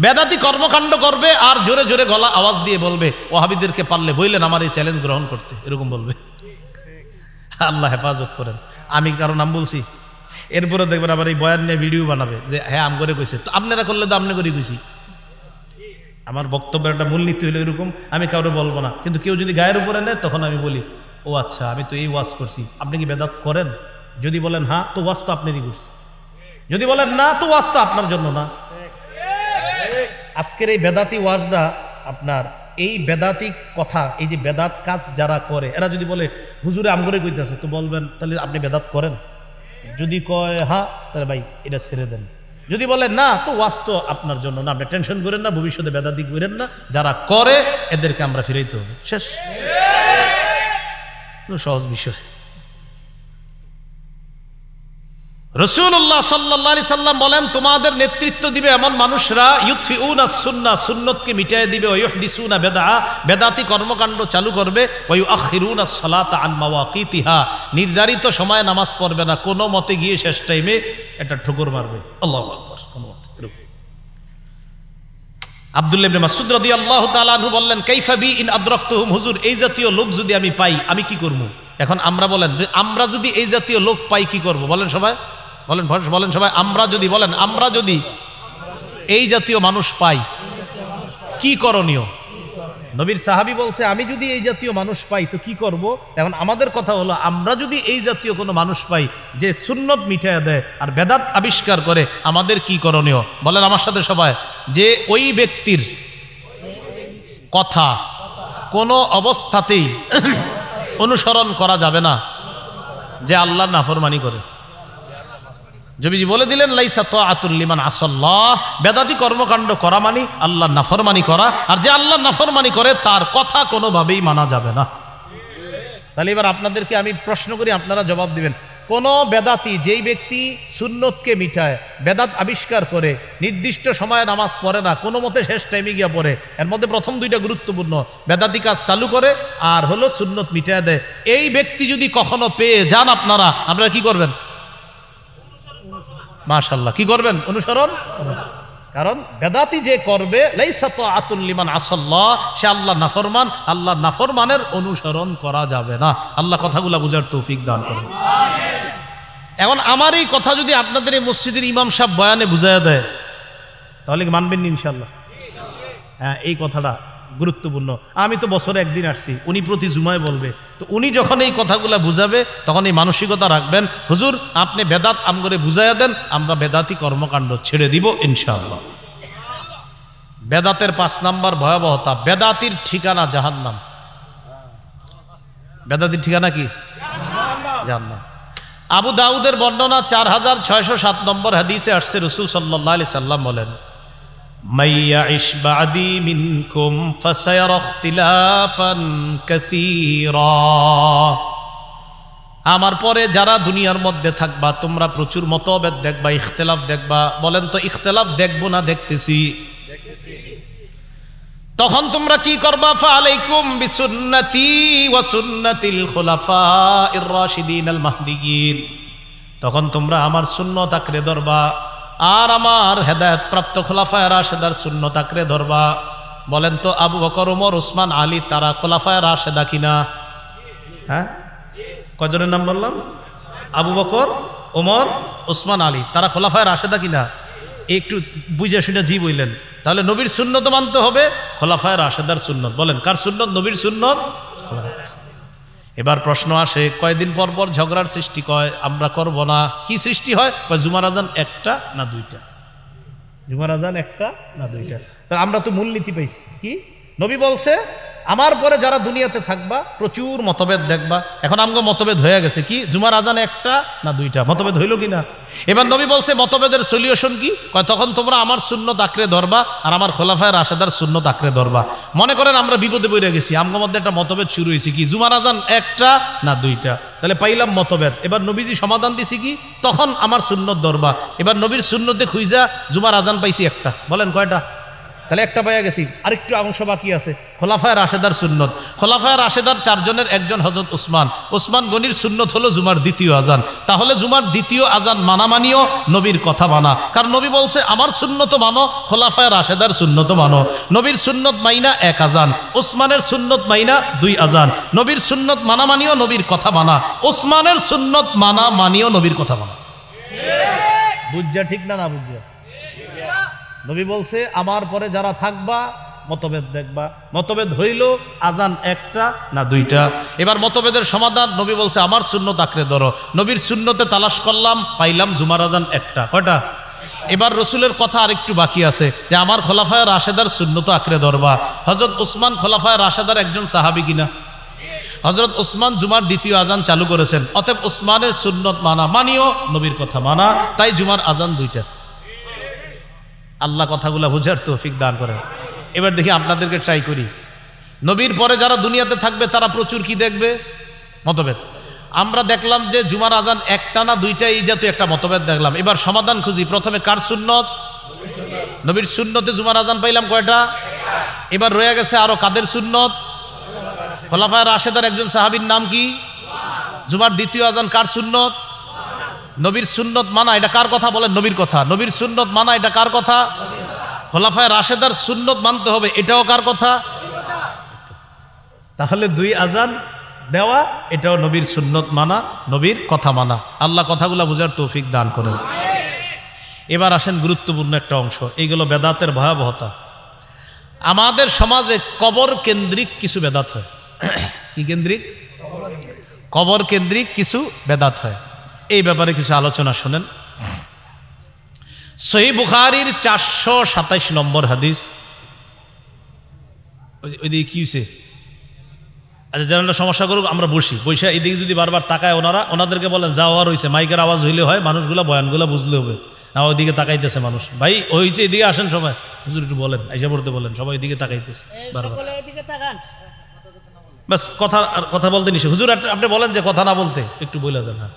বেদাতি কর্মকাণ্ড করবে, আর জোরে জোরে গলা আওয়াজ দিয়ে বলবে ওয়াহাবিদেরকে পারলে বললেন আমার এই চ্যালেঞ্জ গ্রহণ করতে, এরকম বলবে। আল্লাহ হেফাজত করেন, আমি কারো নাম বলছি। এরপরে দেখবেন আবার এই বয়ান নিয়ে ভিডিও বানাবে যে হ্যাঁ আম করে কইছে, তো আপনারা করলে তো আমনে করে কইছি। আমার বক্তব্যের একটা মূলনীতি হলো এরকম, আমি কাউরে বলবো না, কিন্তু কেউ যদি গায়ের উপরে নেয় তখন আমি বলি ও আচ্ছা আমি তো এই ওয়াজ করছি, আপনি কি বেদাত করেন? যদি বলেন হ্যাঁ, তো ওয়াজ তো আপনারই করছি। যদি বলেন না, তো ওয়াজ তো আপনার জন্য না। আজকের এই বেদাতি ওয়াজটা আপনার, এই বেদাতি কথা, এই যে বেদাত কাজ যারা করে, এরা যদি বলে হুজুরে আমগরে কইতেছে, তো বলবেন তাহলে আপনি বেদাত করেন? যদি কয় হ্যাঁ, তাহলে ভাই এটা ছেড়ে দেন। যদি বলেন না, তো ওয়াজ তো আপনার জন্য না, আপনি টেনশন করেন না, ভবিষ্যতে বেদাতি করেন না, যারা করে এদেরকে আমরা ফিরাইতে হবে, শেষ। সহজ বিষয়। রাসূলুল্লাহ সাল্লাল্লাহু আলাইহি সাল্লাম বলেন তোমাদের নেতৃত্ব দিবে এমন মানুষরা ইউতফিউনাস সুন্নাহ, সুন্নতকে মিটায় দিবে, ওয়া ইহদিসুনা বিদআ, বেদাতি কর্মকাণ্ড চালু করবে, ওয়া ইউআখিরুনাস সালাতা আন মাওয়াকিতিহা, নির্ধারিত সময়ে নামাজ পড়বে না, কোনো মতে গিয়ে শেষ টাইমে একটা ঠোকর মারবে। আল্লাহু আকবার। কোনো মতে এরকম। আব্দুল্লাহ ইবনে মাসউদ রাদিয়াল্লাহু তাআলা আনহু বললেন কাইফা বি ইন আদরাকতুহুম, হুজুর এই জাতীয় লোক যদি আমি পাই আমি কি করব? এখন আমরা বলেন যে আমরা যদি এই জাতীয় লোক পাই কি করব? বলেন সবাই, বলেন সবাই, আমরা যদি, বলেন আমরা যদি এই জাতীয় মানুষ পাই কি করণীয়? নবীর সাহাবী বলছে আমি যদি এই জাতীয় মানুষ পাই তো কি করব? এখন আমাদের কথা হলো আমরা যদি এই জাতীয় কোনো মানুষ পাই যে সুন্নত মিটায়া দেয় আর বেদাত আবিষ্কার করে, আমাদের কি করণীয়? বলেন আমার সাথে সবাই, যে ওই ব্যক্তির কথা কোনো অবস্থাতেই অনুসরণ করা যাবে না যে আল্লাহর নাফরমানি করে। নবীজি বলে দিলেন লাইসা তাআতুল লিমান আসাল্লাহ, বেদাতি কর্মকাণ্ড করা মানে আল্লাহর নাফরমানি করা, আর যে আল্লাহর নাফরমানি করে তার কথা কোনোভাবেই মানা যাবে না। তাহলে এবার আপনাদেরকে আমি প্রশ্ন করি, আপনারা জবাব দিবেন, কোন বেদাতি যেই ব্যক্তি সুন্নতকে মিটায়, বেদাত আবিষ্কার করে, নির্দিষ্ট সময়ে নামাজ পড়ে না, কোনো মতে শেষ টাইমে গিয়া পড়ে, এর মধ্যে প্রথম দুইটা গুরুত্বপূর্ণ, বেদাতি কাজ চালু করে আর হলো সুন্নত মিটায় দেয়, এই ব্যক্তি যদি কখনো পেয়ে যান আপনারা কি করবেন? মাশাআল্লাহ, কি করবেন? অনুসরণ। কারণ বেদাতি যে করবে লাইসা তাআতুল লিমান আসাল্লাহ, সে আল্লাহ নাফরমান, আল্লাহ নাফরমানের অনুসরণ করা যাবে না। আল্লাহ কথাগুলো বুঝার তৌফিক দান করুন। এখন আমার এই কথা যদি আপনাদের এই মসজিদের ইমাম সাহেব বয়ানে বুঝাইয়া দেয় তাহলে কি মানবেন ইনশাআল্লাহ? হ্যাঁ, এই কথাটা গুরুত্বপূর্ণ। আমি তো বছরে একদিন আসছি, উনি প্রতি জুমায় বলবে, তো উনি যখন এই কথাগুলো বুঝাবে তখন এই মানসিকতা রাখবেন, হুজুর আপনি বেদাত আমগরে বুঝাইয়া দেন, আমরা বেদাতি কর্মকাণ্ড ছেড়ে দিব ইনশাআল্লাহ। বেদাতের 5 নাম্বার ভয়াবহতা, বেদাতির ঠিকানা জাহান্নাম। বেদাতির ঠিকানা কি? জাহান্নাম। আবু দাউদের বর্ণনা 4607 নম্বর হাদিসে আসছে, রাসূল সাল্লাল্লাহু আলাইহি সাল্লাম বলেন, মাইয়াইশ বাদি মিনকুম ফাসায়ারা ইখতিলাফান কাসীরা, আমার পরে যারা দুনিয়ার মধ্যে থাকবা তোমরা প্রচুর মতভেদ দেখবা, ইখতিলাফ দেখবা। বলেন তো ইখতিলাফ দেখবো না দেখতেছি? তখন তোমরা কি করবা? ফাআলাইকুম বিসুন্নতি ওয়া সুন্নাতিল খুলাফাইর রাশিদিন আল মাহদিয়িন, তখন তোমরা আমার সুন্নাত আঁকড়ে ধরবা আর আমার হেদায়েত প্রাপ্ত খোলাফায়ে রাশেদার সুন্নাত আঁকড়ে ধরবা। বলেন তো আবু বকর, ওমর, ওসমান, আলী তারা খোলাফায়ে রাশেদা কিনা? হ্যাঁ, কয়জনের নাম বললাম? আবু বকর, ওমর, ওসমান, আলী তারা খোলাফায়ে রাশেদা কিনা? একটু বুঝে শুনে জি বললেন। তাহলে নবীর সুন্নত মানতে হবে, খোলাফায়ে রাশেদার সুন্নত। বলেন কার সুন্নত? নবীর সুন্নত। এবার প্রশ্ন আসে, কয়দিন পর পর ঝগড়ার সৃষ্টি কয়, আমরা করব না। কি সৃষ্টি হয়? জুমার আজান একটা না দুইটা? জুমার আজান একটা না দুইটা? তাহলে আমরা তো মূলনীতি পাইছি কি? নবী বলছে আমার পরে যারা দুনিয়াতে থাকবা প্রচুর মতভেদ দেখবা। এখন আমগো মতভেদ হয়ে গেছে কি? জুমার আজান একটা না দুইটা? মতভেদ হইল কিনা? এবার নবী বলছে মতভেদের সলিউশন কি? তখন তোমরা আমার সুন্নত আঁকড়ে ধরবা আর আমার খোলাফায়ে রাশেদার সুন্নত আঁকড়ে ধরবা। মনে করেন আমরা বিপদে পড়ে গেছি, আমগো মধ্যে একটা মতভেদ শুরু হয়েছে কি? জুমার আজান একটা না দুইটা? তাহলে পাইলাম মতভেদ। এবার নবীজি সমাধান দিছি কি? তখন আমার সুন্নত ধরবা। এবার নবীর সুন্নতে খুঁজা জুমার আজান পাইছি একটা। বলেন কয়টা? তাহলে একটা পাইয়া গেছি, আরেকটু অংশ বাকি আছে, খোলাফায়ে রাশেদার সুন্নত। খোলাফায়ে রাশেদার 4 জনের একজন হযরত ওসমান। ওসমান গনির সুন্নত হলো জুমার দ্বিতীয় আজান। তাহলে জুমার দ্বিতীয় আজান মানিও নবীর কথা মানা, কারণ নবী বলছে আমার সুন্নত মানো, খোলাফায়ে রাশেদার সুন্নত মানো। নবীর সুন্নত মাইনা 1 আজান, ওসমানের সুন্নত মাইনা 2 আজান। নবীর সুন্নত মানিও নবীর কথা মানা, ওসমানের সুন্নত মানিও নবীর কথা মানা। বুঝা ঠিক না? না বুঝা? নবী বলছে আমার পরে যারা থাকবা মতভেদ দেখবা। মতভেদ হইল আজান একটা না দুইটা? এবার মতভেদের সমাধান, নবী বলছে আমার সুন্নত আঁকড়ে ধরো। নবীর সুন্নতে তালাশ করলাম, পাইলাম জুমার আজান একটা। কয়টা? এবার রসুলের কথা আরেকটু বাকি আছে যে আমার খোলাফায়ে রাশেদার সুন্নত আঁকড়ে ধরবা। হযরত ওসমান খোলাফায়ে রাশেদার একজন সাহাবী কিনা? হযরত ওসমান জুমার দ্বিতীয় আজান চালু করেছেন, অতএব ওসমানের সুন্নত মানিও নবীর কথা মানা, তাই জুমার আজান দুইটা। আল্লাহ কথাগুলা বুঝার তৌফিক দান করেন। এবার দেখি আপনাদেরকে ট্রাই করি। নবীর পরে যারা দুনিয়াতে থাকবে তারা প্রচুর কি দেখবে? মতভেদ। আমরা দেখলাম যে জুমার আজান একটা না দুইটা, এই জাতীয় একটা মতভেদ দেখলাম। এবার সমাধান খুঁজি। প্রথমে কার সুন্নত? নবীর সুন্নতে জুমার আজান পাইলাম কয়টা? এবার রয়ে গেছে আরো কাদের সুন্নত? খোলাফায়ে রাশেদার একজন সাহাবীর নাম কি? জুমার দ্বিতীয় আজান কার সুন্নত? নবীর সুন্নত মানা, এটা কার কথা? বলেন নবীর কথা। নবীর সুন্নত মানা, এটা কার কথা? খোলাফায়ে রাশেদার সুন্নত মানতে হবে, এটাও কার কথা? তাহলে 2 আজান দেওয়া, এটাও নবীর সুন্নত মানা, নবীর কথা মানা। আল্লাহ কথাগুলা বুঝার তৌফিক দান করেন। এবার আসেন গুরুত্বপূর্ণ একটা অংশ, এইগুলো বেদাতের ভয়াবহতা। আমাদের সমাজে কবর কেন্দ্রিক কিছু বেদাত হয়। কি কেন্দ্রিক? কবর কেন্দ্রিক কিছু বেদাত হয়। এই ব্যাপারে কিছু আলোচনা শুনেন। সহিহ বুখারীর 427 নম্বর হাদিস। ওইদিকে কি হয়েছে? আচ্ছা, যারা সমস্যা করুক, আমরা বসে এইদিকে যদি বারবার তাকায় ওনাদেরকে বলেন যা হওয়ার হয়েছে, মাইকের আওয়াজ হইলে হয়, মানুষগুলা বয়ানগুলা বুঝলে হবে না। ওইদিকে তাকাইতেছে মানুষ, ভাই হয়েছে এদিকে আসেন সবাই, হুজুর একটু বলেন, আইসা পড়তে বলেন, সবাই এদিকে তাকাইতেছে বারবার। বাস কথা বলতে নিষেধ। হুজুর আপনি বলেন যে কথা না বলতে, একটু বলে দেন। হ্যাঁ,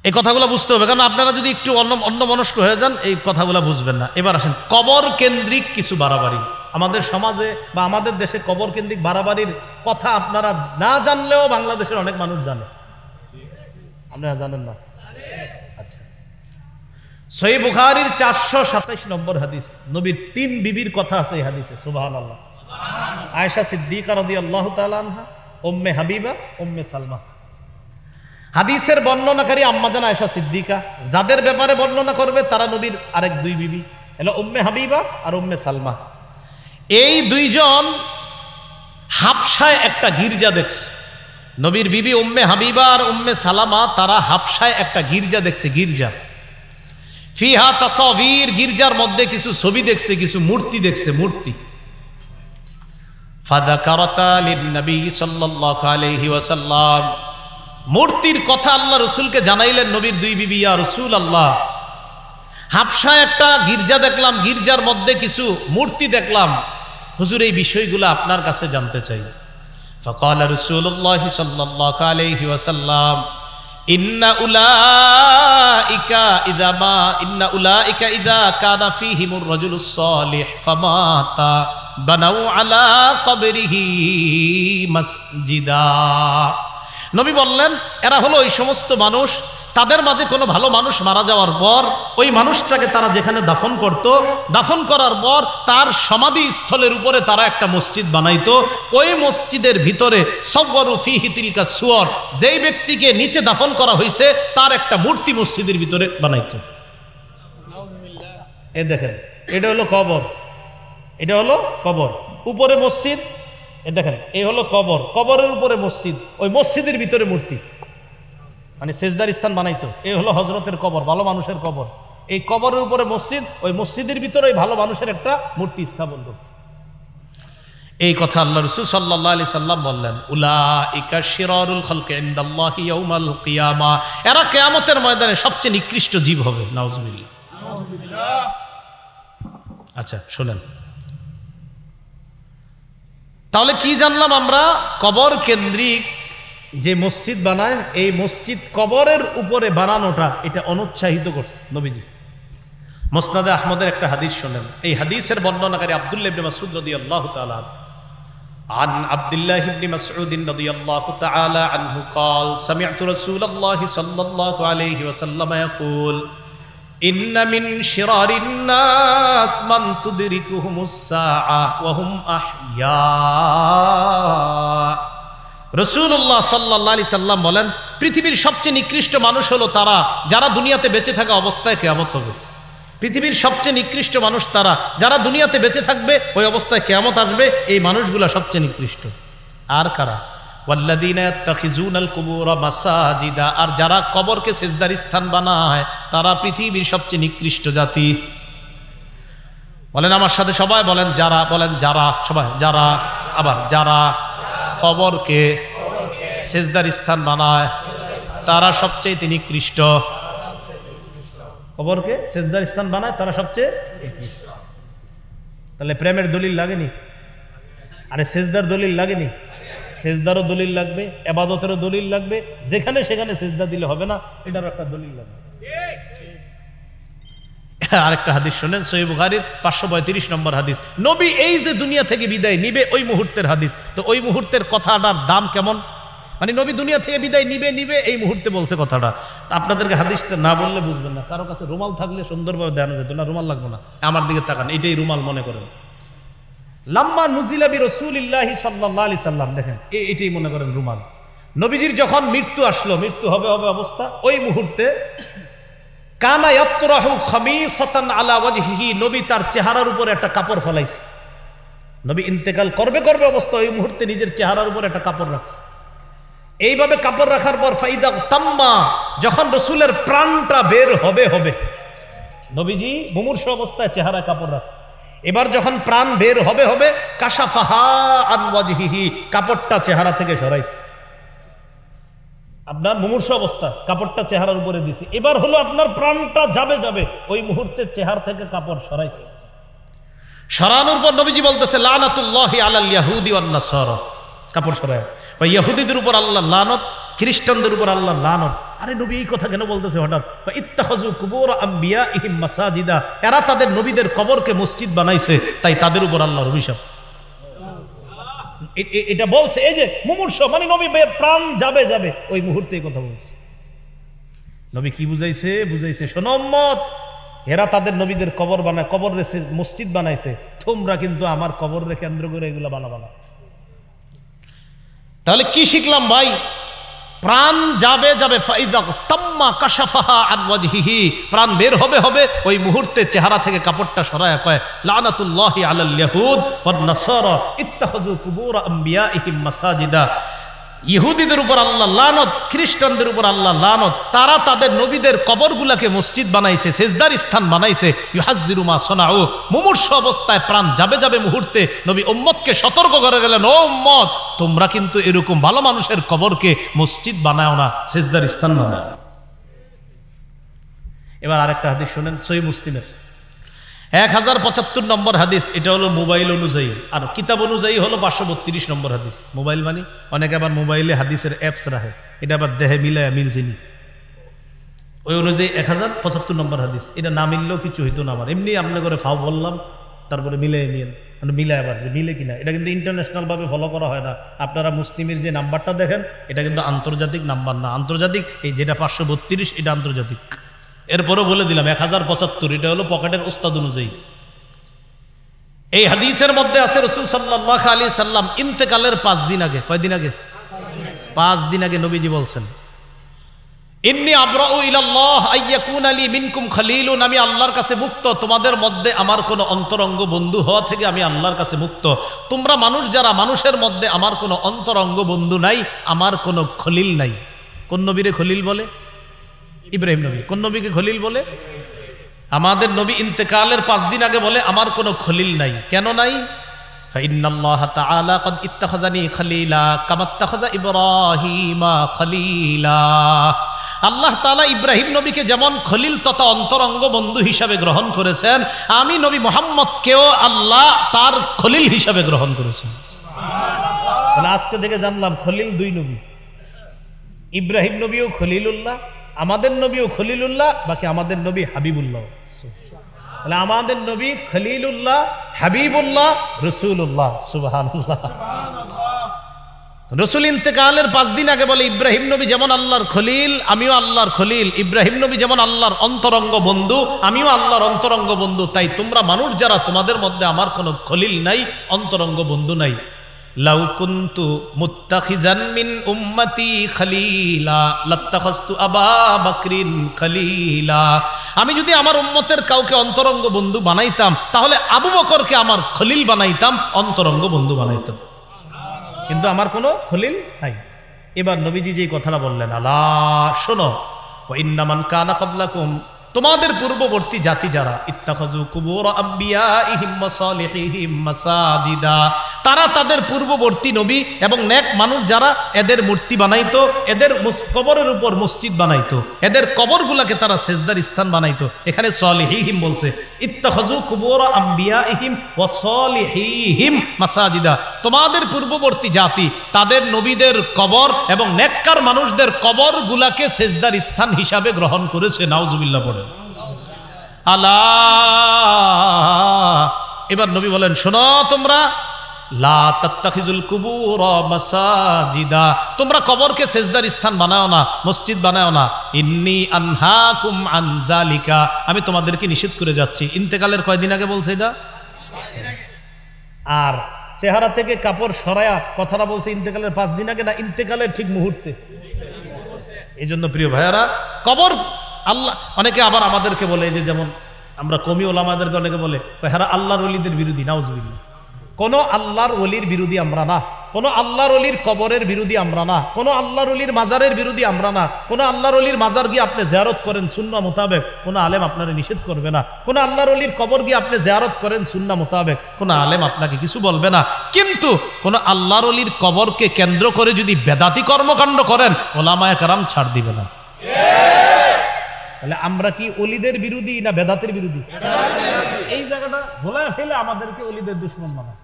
এই কথাগুলো বুঝতে হবে, কারণ আপনারা যদি একটু অন্যমনস্ক হয়ে যান এই কথাগুলো বুঝবেন না। এবার আসেন কবর কেন্দ্রিক কিছু বাড়াবাড়ি আমাদের সমাজে বা আমাদের দেশে। কবর কেন্দ্রিক বাড়াবাড়ির কথা আপনারা না জানলেও বাংলাদেশের অনেক মানুষ জানে, আপনারা জানেন না? আচ্ছা, সহিহ বুখারীর 427 নম্বর হাদিস, নবীর 3 বিবির কথা আছে এই হাদিসে। সুবহানাল্লাহ। আয়েশা সিদ্দিকা রাদিয়াল্লাহু তাআলা আনহা, উম্মে হাবিবা, উম্মে সালমা। হাদিসের বর্ণনাকারী আম্মাজান আয়েশা সিদ্দিকা, যাদের ব্যাপারে বর্ণনা করবে তারা নবীর আরেক 2 বিবি হলো উম্মে হাবিবা আর উম্মে সালমা। এই 2 জন হাবশায় একটা গির্জা দেখছে। নবীর বিবি উম্মে হাবিবা আর উম্মে সালামা তারা হাবশায় একটা গির্জা দেখছে। গির্জা ফিহা তাসাবির, গির্জার মধ্যে কিছু ছবি দেখছে, কিছু মূর্তি দেখছে, মূর্তি। ফাযাকারাতা লিন-নবী সাল্লাল্লাহু আলাইহি ওয়াসাল্লাম, মূর্তির কথা আল্লাহ রসুলকে জানাইলেন নবীর 2 বিবি, ইয়া রাসূলুল্লাহ, হাবশায় একটা গির্জা দেখলাম, গির্জার মধ্যে কিছু মূর্তি দেখলাম, হুজুর এই বিষয়গুলো আপনার কাছে জানতে চাই। ফাকালা রাসূলুল্লাহ সাল্লাল্লাহু আলাইহি ওয়াসাল্লাম, ইন্না উলাইকা ইযা কানা ফীহিমুর রাজুলুস সালিহ ফামাতা বানাউ আলা কবরিহি মসজিদা। নবী বললেন এরা হলো ওই সমস্ত মানুষ, তাদের মাঝে কোনো ভালো মানুষ মারা যাওয়ার পর ওই মানুষটাকে তারা যেখানে দাফন করত, দাফন করার পর তার সমাধি স্থলের উপরে তারা একটা মসজিদ বানাইতো। ওই মসজিদের ভিতরে সওয়ারু ফীহি তিলকা সুওর, যেই ব্যক্তিকে নিচে দাফন করা হয়েছে তার একটা মূর্তি মসজিদের ভিতরে বানাইতো। এই দেখেন, এটা হলো কবর, এটা হলো কবর, উপরে মসজিদ। এই দেখেন, এই হলো কবর, কবরের উপরে মসজিদ, ওই মসজিদের ভিতরে মূর্তি, মানে সেজদার স্থান বানাইতো। এই হলো হযরতের কবর, ভালো মানুষের কবর। এই কবরের উপরে মসজিদ, ওই মসজিদের ভিতরে ওই ভালো মানুষের একটা মূর্তি স্থাপন করত। এই কথা আল্লাহ রাসূল সাল্লাল্লাহু আলাইহি সাল্লাম বললেন, উলাইকা শিরারুল খালকি ইনদাল্লাহি ইয়াউমাল কিয়ামা, এরা কিয়ামতের ময়দানে সবচেয়ে নিকৃষ্ট জীব হবে। নাউজুবিল্লাহ। আচ্ছা শুনেন, তাহলে কি জানলাম আমরা? কবর কেন্দ্রিক যে মসজিদ বানায়, এই মসজিদ কবরের উপরে বানানোটা এটা অনুৎসাহিত করছে নবীজি। মুসনাদে আহমদের একটা হাদিস শুনেন, এই হাদিসের বর্ণনাকারী আব্দুল্লাহ ইবনে মাসউদ রাদিয়াল্লাহু তাআলা আন আব্দুল্লাহ ইবনে মাসউদ রাদিয়াল্লাহু তাআলা আনহু قال سمعت رسول الله صلى الله عليه وسلم يقول إن من شرار الناس من تدركهم الساعة وهم أحياء। রাসূলুল্লাহ সাল্লাল্লাহু আলাইহি সাল্লাম বলেন, পৃথিবীর সবচেয়ে নিকৃষ্ট মানুষ হলো তারা যারা দুনিয়াতে বেঁচে থাকা অবস্থায় কিয়ামত হবে। পৃথিবীর সবচেয়ে নিকৃষ্ট মানুষ তারা যারা দুনিয়াতে বেঁচে থাকবে, ওই অবস্থায় কিয়ামত আসবে। এই মানুষগুলো সবচেয়ে নিকৃষ্ট। আর কারা? ওয়াল্লাযীনা ইয়াত্তাখিযুনাল কুবুরা মাসাজিদা, আর যারা কবরকে সিজদার স্থান বানায় তারা পৃথিবীর সবচেয়ে নিকৃষ্ট জাতি। বলেন আমার সাথে সবাই, বলেন যারা, বলেন যারা, সবাই যারা, আবার যারা কবরকে সিজদার স্থান বানায় তারা সবচেয়ে নিকৃষ্ট। কবরকে সিজদার স্থান বানায় তারা সবচেয়ে নিকৃষ্ট। তাহলে প্রেমের দলিল লাগেনি? আরে সিজদার দলিল লাগেনি? সিজদারও দলিল লাগবে, ইবাদতেরও দলিল লাগবে। যেখানে সেখানে সিজদা দিলে হবে না, এটারও একটা দলিল লাগবে। আরেকটা হাদিস শুনেন, সহিহ বুখারীর 532 নম্বর হাদিস। নবী এই যে দুনিয়া থেকে বিদায় নিবে ওই মুহূর্তের হাদিস। তো ওই মুহূর্তের কথাটার দাম কেমন? মানে নবী দুনিয়া থেকে বিদায় নিবে এই মুহূর্তে বলছে কথাটা। আপনাদেরকে হাদিসটা না বললে বুঝবেন না। কারো কাছে রুমাল থাকলে সুন্দরভাবে দেখানো যেত না, রুমাল লাগবে না, আমার দিকে তাকান, এটাই রুমাল মনে করেন। লাম্মা নুজিলা বি রাসূলিল্লাহি সাল্লাল্লাহু আলাইহি সাল্লাম, দেখেন এটাই মনে করেন রুমাল। নবীজির যখন মৃত্যু আসলো, মৃত্যু হবে অবস্থা, ওই মুহূর্তে কানা ইয়াতরাহু খামিসাতান আলা ওয়াজহিহি, নবী তার চেহারার উপরে একটা কাপড় ফলাইছে। নবী ইন্তেকাল করবে অবস্থা ওই মুহূর্তে নিজের চেহারার উপরে একটা কাপড় রাখছে। এইভাবে কাপড় রাখার পর ফাইদা তাম্মা, যখন রাসূলের প্রাণটা বের হবে, নবীজি মুমূর্ষু অবস্থায় চেহারা কাপড় রাখছে। এবার যখন প্রাণ বের হবে কাশাফাহা আন ওয়াজহিহি, কাপড়টা চেহারা থেকে সরাইছে। আপনার মুমূর্ষু অবস্থা, কাপড়টা চেহারার উপরে দিছে। এবার হলো আপনার প্রাণটা যাবে, ওই মুহূর্তে চেহারা থেকে কাপড় সরাইছে। সরানোর পর নবীজি বলতেছে লানাতুল্লাহি আলাল ইয়াহুদি ওয়ান নাসারা, কাপড় সরায় ওই ইহুদিদের উপর আল্লাহর লানত, খ্রিস্টানদের উপর আল্লাহর লানত। আরে নবী এই কথা কেন বলতেছে হঠাৎ? ইত্তাখাযু কুবুর আম্বিয়াইহিম মাসাজিদা, এরা তাদের নবীদের কবরকে মসজিদ বানাইছে, তাই তাদের উপর আল্লাহর অভিশাপ। এটা বলছে এই যে মুমূর্ষ, মানে নবী প্রাণ যাবে যাবে ওই মুহূর্তে এই কথা বলছে। নবী কি বুঝাইছে? বুঝাইছে শোনো উম্মত, এরা তাদের নবীদের কবর বানায়, কবর রেখে মসজিদ বানাইছে, তোমরা কিন্তু আমার কবর রে কেন্দ্র করে এগুলা বানাবা না। তাহলে কি শিখলাম ভাই? প্রাণ যাবে যাবে, ফাইদা তাম্মা কাশাফাহা আন ওয়াজহিহি, প্রাণ বের হবে হবে ওই মুহূর্তে চেহারা থেকে কাপড়টা সরায়া কয় লানাতুল্লাহি আলাল ইয়াহুদ ওয়ান নাসারা ইত্তাখাযু কুবুর আম্বিয়াইহিম মাসাজিদা। ইহুদিদের উপর আল্লাহ লানত, খ্রিস্টানদের উপর আল্লাহ লানত, তারা তাদের নবীদের কবরগুলাকে মসজিদ বানাইছে, সেজদার স্থান বানাইছে। ইউহাজ্জিরু মা সনাউ, মুমূর্ষ অবস্থায় প্রাণ যাবে যাবে মুহূর্তে নবী উম্মতকে সতর্ক করে গেলেন, ও উম্মত তোমরা কিন্তু এরকম ভালো মানুষের কবরকে মসজিদ বানাও না, সেজদার স্থান বানাও। এবার আরেকটা হাদিস শুনেন, সহিহ মুসলিমের 1075 নম্বর হাদিস। এটা হলো মোবাইল অনুযায়ী, আর কিতাব অনুযায়ী হলো 532 নম্বর হাদিস। মোবাইল মানে অনেকে আবার মোবাইলে হাদিসের অ্যাপস রাখে, এটা আবার দেহে মিলায় মিলছিনি, ওই অনুযায়ী 1075 নম্বর হাদিস। এটা না মিললেও কিছু হইতো না, আমার এমনি আপনার করে ফাও বললাম, তারপরে মিলাই নিয়েন, মানে মিলায় আবার যে মিলে কিনা। এটা কিন্তু ইন্টারন্যাশনাল ভাবে ফলো করা হয় না। আপনারা মুসলিমের যে নাম্বারটা দেখেন এটা কিন্তু আন্তর্জাতিক নাম্বার না, আন্তর্জাতিক এই যেটা 532 এটা আন্তর্জাতিক। এরপরও বলে দিলাম 1075, এটা হলো পকেটের উস্তাদ অনুযায়ী। এই হাদিসের মধ্যে আছে রাসূল সাল্লাল্লাহু আলাইহি সাল্লাম ইন্তেকালের 5 দিন আগে, কয়দিন আগে? 5 দিন আগে নবীজি বলছেন, ইন্নী আবরাউ ইলাল্লাহ আইয়াকুনা লি মিনকুম খলিলুন, আমি আল্লাহর কাছে মুক্ত, তোমাদের মধ্যে আমার কোনো অন্তরঙ্গ বন্ধু হওয়া থেকে আমি আল্লাহর কাছে মুক্ত। তোমরা মানুষ যারা, মানুষের মধ্যে আমার কোনো অন্তরঙ্গ বন্ধু নাই, আমার কোনো খলিল নাই। কোন নবীরে খলিল বলে? ইব্রাহিম নবী। কোন নবীকে খলিল বলে? আমাদের নবী ইন্তেকালের 5 দিন আগে বলে আমার কোনো খলিল নাই। কেন নাই? ফাইন্নাল্লাহ তাআলা ক্বাদ ইত্তাখাযানি খলিলা কামা ইত্তাখাযা ইব্রাহিমা খলিলা। আল্লাহ তাআলা ইব্রাহিম নবীকে যেমন খলিল তথা অন্তরঙ্গ বন্ধু হিসাবে গ্রহণ করেছেন, আমি নবী মুহাম্মদকেও আল্লাহ তার খলিল হিসাবে গ্রহণ করেছেন। সুবহানাল্লাহ। আজকে থেকে জানলাম খলিল 2 নবী, ইব্রাহিম নবীও খলিলুল্লাহ, আমাদের নবীও খলিলুল্লাহ, বাকি আমাদের নবী হাবিবুল্লাহ। তাহলে আমাদের নবী খলিলুল্লাহ, হাবিবুল্লাহ, রাসূলুল্লাহ। সুবহানাল্লাহ। রাসূল ইন্তেকালের 5 দিন আগে বলে ইব্রাহিম নবী যেমন আল্লাহর খলিল, আমিও আল্লাহর খলিল। ইব্রাহিম নবী যেমন আল্লাহর অন্তরঙ্গ বন্ধু, আমিও আল্লাহর অন্তরঙ্গ বন্ধু। তাই তোমরা মানুষ যারা, তোমাদের মধ্যে আমার কোনো খলিল নাই, অন্তরঙ্গ বন্ধু নাই। লাউ কুনতু মুত্তাখিজান মিন উম্মতি খলিলা লাত্তাখাযতু আবা বকরিন খলিলা, আমি যদি আমার উম্মতের কাউকে অন্তরঙ্গ বন্ধু বানাইতাম তাহলে আবু বকরকে আমার খলিল বানাইতাম, অন্তরঙ্গ বন্ধু বানাইতাম। কিন্তু আমার কোনো খলিল নাই। এবার নবীজি যে কথাটা বললেন, আলা শোনো, ওয়া ইন্নামান কানা ক্বাবলাকুম, তোমাদের পূর্ববর্তী জাতি যারা, ইত্তাখাযু কুবুর আম্বিয়াইহিম ওয়া সালিহিহিম মাসাজিদা, তারা তাদের পূর্ববর্তী নবী এবং নেক মানুষ যারা, এদের মূর্তি বানাইতো, এদের কবরের উপর মসজিদ বানাইতো, এদের কবরগুলাকে তারা সেজদার স্থান বানাইতো। এখানে সালিহিহিম বলছে, ইত্তাখাযু কুবুর আম্বিয়াইহিম ওয়া সালিহিহিম মাসাজিদা, তোমাদের পূর্ববর্তী জাতি তাদের নবীদের কবর এবং নেককার মানুষদের কবরগুলাকে সেজদার স্থান হিসাবে গ্রহণ করেছে। নাউজুবিল্লাহ পড়ে। আল্লাহ। এবার নবী বলেন, শোনো তোমরা, লা তাত্তাখিজুল কুবুর মাসাজিদা, তোমরা কবরকে সেজদার স্থান বানাও না, মসজিদ বানাও না। ইন্নী আনহাকুম আন যালিকা, আমি তোমাদেরকে নিষেধ করে যাচ্ছি। ইন্তেকালের কয়দিন আগে বলছে এটা? আর চেহারা থেকে কাপড় সরায়া কথাটা বলছে ইন্তেকালের 5 দিন আগে না, ইন্তেকালের ঠিক মুহূর্তে। এই জন্য প্রিয় ভাইয়ারা, কবর আল্লাহ, অনেকে আবার আমাদেরকে বলে যে, যেমন আমরা কমি ওলামাদেরকে অনেকে বলে হেরা আল্লাহর ওলিদের বিরোধী। নাউজুবিল্লাহ। কোন আল্লাহর ওলির বিরোধী আমরা না, কোন আল্লাহর ওলির কবরের বিরোধী আমরা না, কোন আল্লাহর ওলির মাজারের বিরোধী আমরা না। কোন আল্লাহর ওলির মাজার গিয়ে আপনি জিয়ারত করেন সুন্নাহ মোতাবেক, কোন আলেম আপনারে নিষেধ করবে না। কোন আল্লাহর ওলির কবর গিয়ে আপনি জিয়ারত করেন সুন্নাহ মোতাবেক, কোন আলেম আপনাকে কিছু বলবে না। কিন্তু কোন আল্লাহর ওলির কবরকে কেন্দ্র করে যদি বেদাতি কর্মকাণ্ড করেন, ওলামায়ে কেরাম ছাড় দিবে না। তাহলে আমরা কি ওলিদের বিরোধী না বেদাতের বিরোধী? এই জায়গাটা ভোলা ফেলে আমাদেরকে ওলিদের দুশমন বানায়।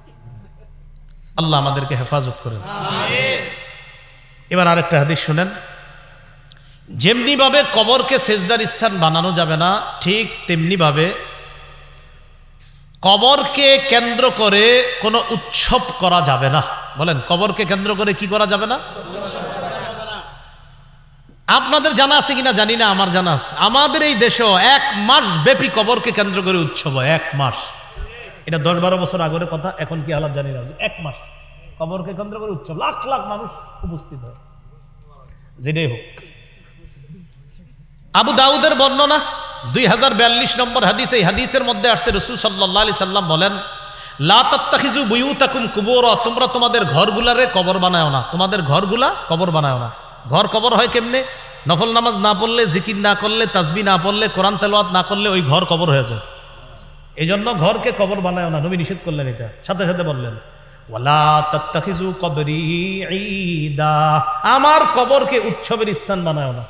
আল্লাহ আমাদেরকে হেফাজত করেন। এবার আরেকটা হাদিস শুনেন, যেমনি ভাবে কবরকে সেজদার স্থান বানানো যাবে না, ঠিক তেমনি ভাবে কবরকে কেন্দ্র করে কোনো উৎসব করা যাবে না। বলেন, কবরকে কেন্দ্র করে কি করা যাবে না? আপনাদের জানা আছে কিনা জানি না, আমার জানা আছে। আমাদের এই দেশেও 1 মাস ব্যাপী কবরকে কেন্দ্র করে উৎসব হয়। 1 মাস। এটা 10-12 বছর আগের কথা, এখন কি হালাত জানি না। 1 মাস কবরকে কেন্দ্র করে উৎসব, লাখ লাখ মানুষ উপস্থিত হয়। যেটাই হোক, আবু দাউদের বর্ণনা 2042 নম্বর হাদিস। এই হাদিসের মধ্যে আসছে রাসূল সাল্লাল্লাহু আলাইহি সাল্লাম বলেন, লা তাত্তাখিযু বুয়ুতাকুম কুবুরা, তোমরা তোমাদের ঘরগুলারে কবর বানায়ো না। তোমাদের ঘরগুলা কবর বানায়ো না। ঘর কবর হয় কেমনে? নফল নামাজ না পড়লে, জিকির না করলে, তাসবিহ না পড়লে, কোরআন তেলাওয়াত না করলে ওই ঘর কবর হয়ে যায়। এই জন্য ঘরকে কবর বানায়ো না, নবী নিষেধ করলেন। এটা সাথে সাথে বললেন, ওয়ালা তাত্তাখিযু কবরি ঈদা, আমার কবরকে উৎসবের স্থান বানায়ো না।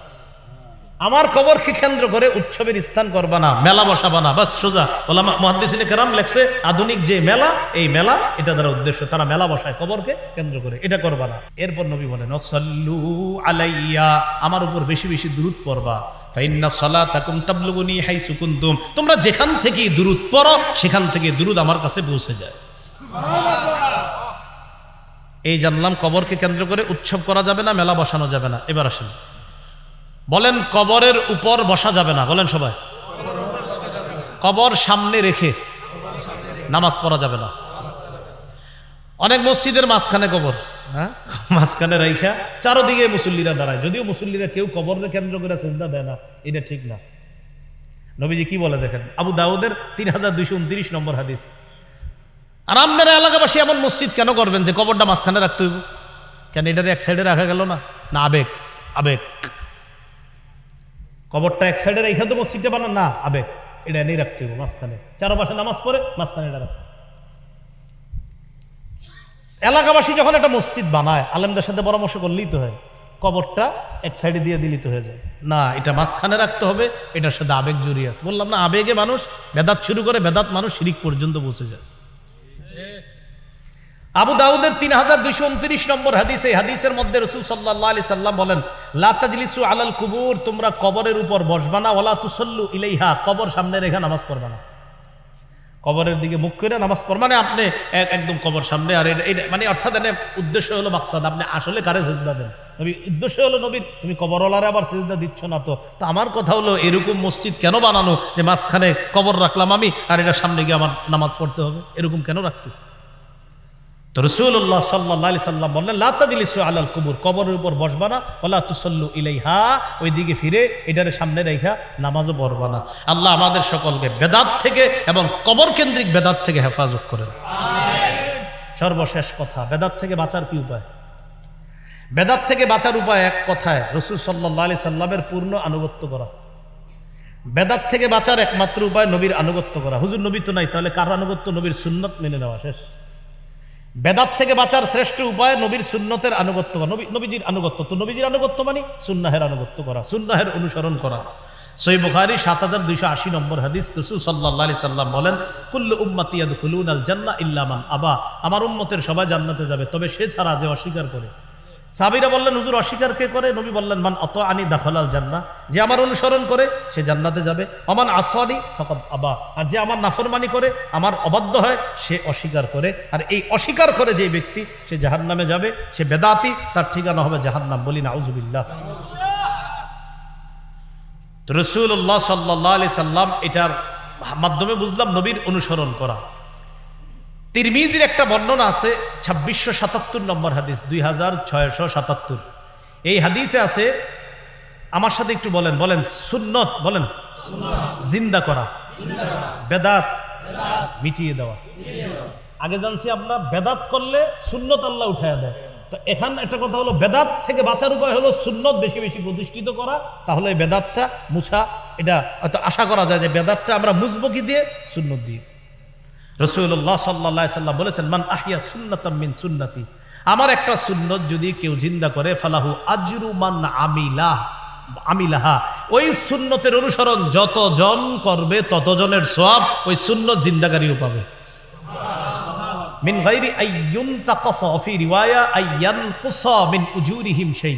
আমার কবরকে কেন্দ্র করে উৎসবের স্থান করবা না, মেলা বসাবা না। বাস সোজা। ওলামা মুহাদ্দিসিনে কেরাম লেখছে, আধুনিক যে মেলা, এই মেলা এটা দ্বারা উদ্দেশ্য, তারা মেলা বসায় কবরকে কেন্দ্র করে, এটা করবা না। এরপর নবী বলেন, সাল্লু আলাইয়া, আমার উপর বেশি বেশি দুরূদ পড়বা। ফাইন্না সালাতাকুম তাবলুগুনি হাইসু কুনতুম, তোমরা যেখান থেকে দুরূদ পড়ো সেখান থেকে দুরূদ আমার কাছে পৌঁছে যায়। এই জানলাম কবরকে কেন্দ্র করে উৎসব করা যাবে না, মেলা বসানো যাবে না। এবার আসেন, বলেন কবরের উপর বসা যাবে না। বলেন সবাই, কবর সামনে রেখে নামাজ পড়া যাবে না। অনেক মসজিদের মাঝখানে কবর, হ্যাঁ, মাঝখানে রাইখা চারদিকে মুসল্লিরা দাঁড়ায়। যদিও মুসল্লিরা কেউ কবরের কেন্দ্র করে সিজদা দেয় না, এটা ঠিক না। নবীজি কি বলে দেখেন, আবু দাউদের 3229 নম্বর হাদিস। আর আপনারা এলাকাবাসী এমন মসজিদ কেন করবেন যে কবরটা মাঝখানে রাখতে হইব? কেন এটার এক সাইডে রাখা গেল না? না, আবেগ। আবেগ। কবরটা এক সাইডে রেখে তো মসজিদটা বানান না, আবেগ। এটা নেই রাখতে হবে মাঝখানে। চারপাশে নামাজ পড়ে মাঝখানে এটা রাখছে। এলাকাবাসী যখন একটা মসজিদ বানায়, আলেমদের সাথে পরামর্শ করলেই তো হয়, কবরটা এক সাইডে দিয়ে দিলেই তো হয়ে যায়। না, এটা মাঝখানে রাখতে হবে, এটার সাথে আবেগ জড়িয়ে আছে। বললাম না, আবেগে মানুষ বেদাত শুরু করে, বেদাত মানুষ শিরিক পর্যন্ত পৌঁছে যায়। আবু দাউদের 3229 নম্বর হাদিস। এই হাদিসের মধ্যে রাসূল সাল্লাল্লাহু আলাইহি সাল্লাম বলেন, লা তাজলিসু আলাল কুবুর, তোমরা কবরের উপর বসবা না। ওয়ালা তুসাল্লু ইলাইহা, কবর সামনে রেখে নামাজ পড়বা না। কবরের দিকে মুখ করে নামাজ পড়বা, মানে আপনি একদম কবর সামনে। আর মানে অর্থাৎ উদ্দেশ্য হলো মাকসাদ, আপনি আসলে কারে সিজদা দেন? নবী উদ্দেশ্য হলো, নবী তুমি কবরওয়ালারে আবার সিজদা দিচ্ছ না তো। তো আমার কথা হলো, এরকম মসজিদ কেন বানানো যে মাঝখানে কবর রাখলাম আমি, আর এটা সামনে গিয়ে আমার নামাজ পড়তে হবে? এরকম কেন রাখতেছি? তো রাসূলুল্লাহ সাল্লাল্লাহু আলাইহি সাল্লাম বললেন, লা তাজলিসু আলাল কুবুর, কবরের উপর বসবা না। ওয়ালা তুসাল্লু ইলাইহা, ওই দিকে ফিরে এটারে সামনে রাখা নামাজও পড়বা না। আল্লাহ আমাদের সকলকে বেদাত থেকে এবং কবর কেন্দ্রিক বেদাত থেকে হেফাজত করেন, আমিন। সর্বশেষ কথা, বেদাত থেকে বাঁচার কি উপায়? বেদাত থেকে বাঁচার উপায় এক কথায়, রাসূল সাল্লাল্লাহু আলাইহি সাল্লামের পূর্ণ আনুগত্য করা। বেদাত থেকে বাঁচার একমাত্র উপায় নবীর আনুগত্য করা। হুজুর নবী তো নাই, তাহলে কার আনুগত্য? নবীর সুন্নত মেনে নেওয়া, শেষ। বেদাত থেকে বাঁচার শ্রেষ্ঠ উপায় নবীর সুন্নতের আনুগত্য করা, নবীজির আনুগত্য। তো নবীজির আনুগত্য মানে সুন্নাহের আনুগত্য করা, সুন্নাহের অনুসরণ করা। সহিহ বুখারী 7280 নম্বর হাদিস। রাসূল সাল্লাল্লাহু আলাইহি সাল্লাম বলেন, কুল্লু উম্মতি ইয়াদখুলুনাল জান্নাহ ইল্লা মান আবা, আমার উম্মতের সবাই জান্নাতে যাবে, তবে সে ছাড়া যে অস্বীকার করে। সাহাবীরা বললেন, হুজুর অস্বীকার কে করে? নবী বললেন, মান আতাআনি দাখালাল জান্নাহ, যে আমার অনুসরণ করে সে জান্নাতে যাবে। ওমান আসানি ফাকাদ আবা, আর যে আমার নাফরমানি করে, আমার অবাধ্য হয়, সে অস্বীকার করে। আর এই অস্বীকার করে যে ব্যক্তি, সে জাহান্নামে যাবে, সে বেদাতি, তার ঠিকানা হবে জাহান্নাম। বলি নাউযুবিল্লাহ। তো রাসূলুল্লাহ সাল্লাল্লাহু আলাইহি সাল্লাম এটার মাধ্যমে বুঝলাম নবীর অনুসরণ করা। তিরমিজির একটা বর্ণনা আছে, 2677 নম্বর হাদিস, 2677। এই হাদিসে আছে, আমার সাথে একটু বলেন, বলেন সুন্নত, বলেন জিন্দা করা, বেদাত মিটিয়ে দেওয়া। আগে জানছি আমরা বেদাত করলে সুন্নত আল্লাহ উঠায় দেয়। তো এখন একটা কথা হলো, বেদাত থেকে বাঁচার উপায় হলো সুন্নত বেশি বেশি প্রতিষ্ঠিত করা। তাহলে এই বেদাতটা মুছা, এটা হয়তো আশা করা যায় যে বেদাতটা আমরা মুছবো কি দিয়ে? সুন্নত দিয়ে। রাসূলুল্লাহ সাল্লাল্লাহু আলাইহি সাল্লাম বলেছেন, মান আহইয়া সুন্নাতাম মিন সুন্নতি, আমার একটা সুন্নত যদি কেউ জিন্দা করে, ফালাহু আজরু মান আমিলাহা, ওই সুন্নতের অনুসরণ যতজন করবে ততজনের সওয়াব ওই সুন্নত জিন্দাকারীও পাবে। মিন গায়রি আইয়ুন তাকাসা, ফি রিওয়ায়া আইয়ান কুসা মিন উজুরিহিম শাই,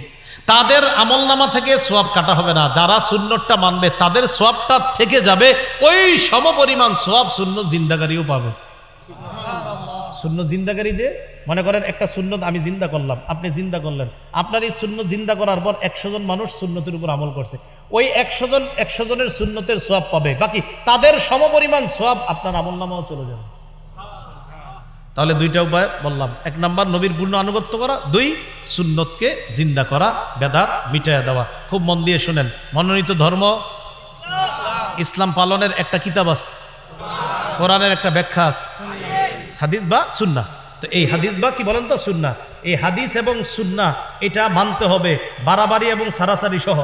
তাদের আমলনামা থেকে সোয়াব কাটা হবে না, যারা সুন্নতটা মানবে তাদের সোয়াবটা থেকে যাবে, ওই সমপরিমাণ সোয়াব সুন্নত জিন্দাগারিও পাবে। সুন্নত জিন্দাগারি, যে মনে করেন একটা সুন্নত আমি জিন্দা করলাম, আপনি জিন্দা করলেন, আপনার এই সুন্নত জিন্দা করার পর 100 জন মানুষ সুন্নতের উপর আমল করছে, ওই 100 জনের সুন্নতের সোয়াব পাবে, বাকি তাদের সমপরিমাণ সোয়াব আপনার আমলনামাও চলে যাবে। তাহলে দুইটা উপায় বললাম, 1 নাম্বার নবীর পূর্ণ আনুগত্য করা, 2 সুন্নতকে জিন্দা করা, বেদাত মিটাইয়া দেওয়া। খুব মন দিয়ে শুনেন, মনোনীত ধর্ম ইসলাম পালনের একটা কিতাব আছে, কোরআনের একটা ব্যাখ্যা আছে, হাদিস বা সুন্নাহ। তো এই হাদিস বা কি বলেন তো সুন্নাহ, এই হাদিস এবং সুন্নাহ এটা মানতে হবে বাড়াবাড়ি এবং সারাসারি সহ,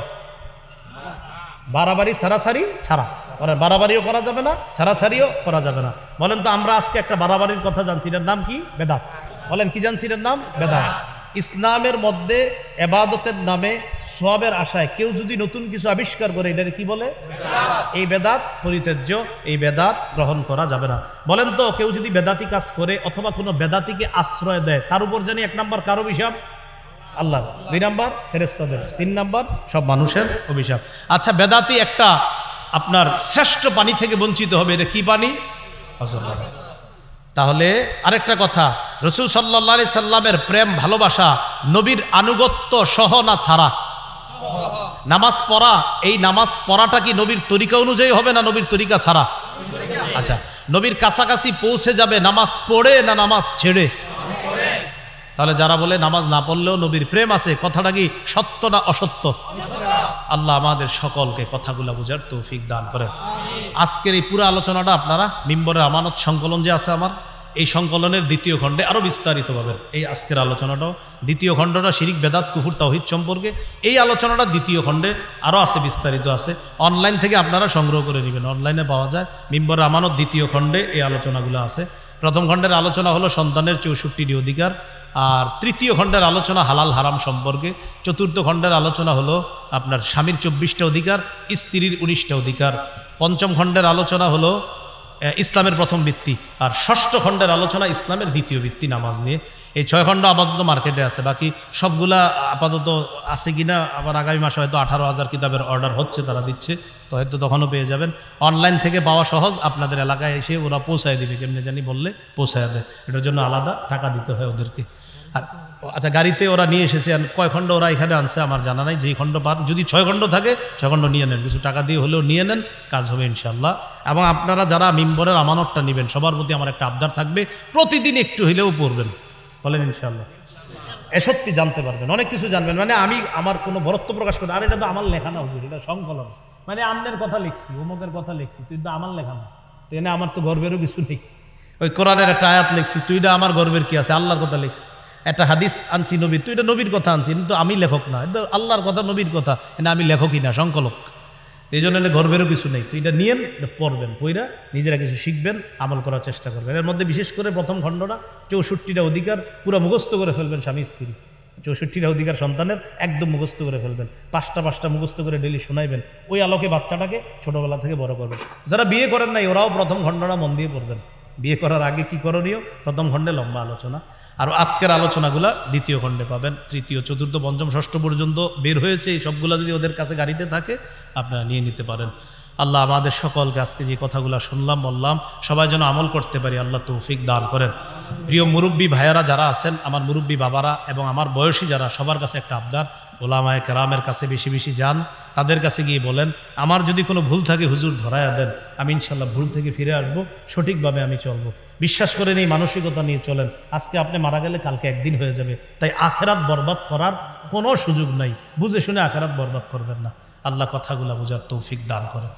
বাড়াবাড়ি সারাসারি ছাড়া, মানে বাড়াবাড়িও করা যাবে না, ছাড়াছাড়িও করা যাবে না। বলেন তো আমরা আজকে একটা বাড়াবাড়ির কথা জানছি, এটার নাম কি? বেদাত। বলেন কি জানছি এটার নাম? বেদাত। ইসলামের মধ্যে ইবাদতের নামে সওয়াবের আশায় কেউ যদি নতুন কিছু আবিষ্কার করে, এটার কি বলে? এই বেদাত পরিত্যাজ্য, এই বেদাত গ্রহণ করা যাবে না। বলেন তো কেউ যদি বেদাতি কাজ করে অথবা কোনো বেদাতিকে আশ্রয় দেয়, তার উপর জানি 1 নাম্বার কার অভিশাপ? আল্লাহ। 2 নাম্বার ফেরেশতাদের, 3 নাম্বার সব মানুষের অভিশাপ। আচ্ছা, বেদাতি একটা আপনার শ্রেষ্ঠ পানি থেকে বঞ্চিত হবে, এটা কি পানি? তাহলে আরেকটা কথা, রাসূল সাল্লাল্লাহু আলাইহি সাল্লামের প্রেম ভালোবাসা নবীর আনুগত্য সহ না ছাড়া? নামাজ পড়া, এই নামাজ পড়াটা কি নবীর তরিকা অনুযায়ী হবে না নবীর তরিকা ছাড়া? আচ্ছা, নবীর কাছাকাছি পৌঁছে যাবে নামাজ পড়ে না নামাজ ছেড়ে? তাহলে যারা বলে নামাজ না পড়লেও নবীর প্রেম আছে, কথাটা কি সত্য না অসত্য? আল্লাহ আমাদের সকলকে কথাগুলো বোঝার তৌফিক দান করেন। আজকের এই পুরো আলোচনাটা আপনারা মিম্বরের আমানত সংকলন যে আছে আমার, এই সংকলনের 2য় খণ্ডে আরো বিস্তারিত পাবেন। এই আজকের আলোচনাটাও 2য় খণ্ডটা শিরিক বেদাত কুফর তাওহীদ সম্পর্কে, এই আলোচনাটা 2য় খণ্ডে আরো আছে, বিস্তারিত আছে। অনলাইন থেকে আপনারা সংগ্রহ করে নেবেন, অনলাইনে পাওয়া যায়। মিম্বরের আমানত 2য় খণ্ডে এই আলোচনাগুলো আছে। 1ম খণ্ডের আলোচনা হলো সন্তানের 64টি অধিকার, আর 3য় খণ্ডের আলোচনা হালাল হারাম সম্পর্কে, 4র্থ খণ্ডের আলোচনা হলো আপনার স্বামীর 24টা অধিকার, স্ত্রীর 19টা অধিকার, 5ম খণ্ডের আলোচনা হলো ইসলামের প্রথম ভিত্তি, আর 6ষ্ঠ খণ্ডের আলোচনা ইসলামের 2য় ভিত্তি নামাজ নিয়ে। এই 6 খণ্ড আপাতত মার্কেটে আছে, বাকি সবগুলা আপাতত আছে কিনা আবার আগামী মাসে হয়তো 18,000 কিতাবের অর্ডার হচ্ছে, তারা দিচ্ছে, তো হয়তো তখনও পেয়ে যাবেন। অনলাইন থেকে পাওয়া সহজ, আপনাদের এলাকায় এসে ওরা পৌঁছায় দিবে, কেমনে জানি বললে পৌঁছায় দেয়, এটার জন্য আলাদা টাকা দিতে হয় ওদেরকে। আর আচ্ছা, গাড়িতে ওরা নিয়ে এসেছে, কয় খণ্ড ওরা এখানে আনছে আমার জানা নাই, যেই খণ্ড পান, যদি 6 খণ্ড থাকে 6 খণ্ড নিয়ে নেন, কিছু টাকা দিয়ে হলেও নিয়ে নেন, কাজ হবে ইনশাল্লাহ। এবং আপনারা যারা মিম্বরের আমানতটা নেবেন, সবার প্রতি আমার একটা আবদার থাকবে, প্রতিদিন একটু হইলেও পড়বেন, বলেন ইনশাল্লাহ। সত্যি জানতে পারবেন, অনেক কিছু জানবেন। মানে আমি আমার কোনো বরত্ব প্রকাশ করি, আর এটা তো আমার লেখা না হুজুর, এটা সংকলন, মানে আমনের কথা লিখছি, অমুকের কথা লিখছি, তুই তো আমার লেখা না, তো এনে আমার তো গর্বেরও কিছু নেই। ওই কোরআনের একটা আয়াত লিখছি, তুই এটা আমার গর্বের কি আছে, আল্লাহর কথা লিখছি। একটা হাদিস আনছি নবীর, তুই এটা নবীর কথা আনছি, কিন্তু আমি লেখক না, এটা আল্লাহর কথা, নবীর কথা, এটা আমি লেখকই না, সংকলক। এই জন্য গর্বেরও কিছু নেই। তুই এটা নিয়েন, পড়বেন, পইরা নিজেরা কিছু শিখবেন, আমল করার চেষ্টা করবেন। এর মধ্যে বিশেষ করে 1ম খণ্ডটা 64টা অধিকার পুরো মুখস্থ করে ফেলবেন, স্বামী স্ত্রী 64টা অধিকার সন্তানের একদম মুখস্থ করে ফেলবেন, 5টা মুখস্থ করে ডেলি শোনাইবেন। ওই আলোকে বাচ্চাটাকে ছোটবেলা থেকে বড় করবেন। যারা বিয়ে করেন নাই ওরাও 1ম খণ্ডটা মন দিয়ে পড়বেন। বিয়ে করার আগে কি করণীয়, 1ম খণ্ডে লম্বা আলোচনা, আর আজকের আলোচনাগুলা 2য় খণ্ডে পাবেন। 3য়, 4র্থ, 5ম, 6ষ্ঠ পর্যন্ত বের হয়েছে, এই সবগুলা যদি ওদের কাছে গাড়িতে থাকে আপনারা নিয়ে নিতে পারেন। আল্লাহ আমাদের সকলকে আজকে যে কথাগুলো শুনলাম বললাম সবাই যেন আমল করতে পারি, আল্লাহ তৌফিক দান করেন। প্রিয় মুরব্বী ভাইয়ারা যারা আছেন, আমার মুরব্বী বাবারা এবং আমার বয়সী যারা, সবার কাছে একটা আবদার, ওলামায়ে কেরামের কাছে বেশি বেশি যান, তাদের কাছে গিয়ে বলেন আমার যদি কোনো ভুল থাকে হুজুর ধরায়া দেন, আমি ইনশাল্লাহ ভুল থেকে ফিরে আসবো, সঠিকভাবে আমি চলবো। বিশ্বাস করেন, এই মানসিকতা নিয়ে চলেন। আজকে আপনি মারা গেলে কালকে একদিন হয়ে যাবে, তাই আখেরাত বরবাদ করার কোনো সুযোগ নাই। বুঝে শুনে আখেরাত বরবাদ করবেন না। আল্লাহ কথাগুলা বোঝার তৌফিক দান করেন।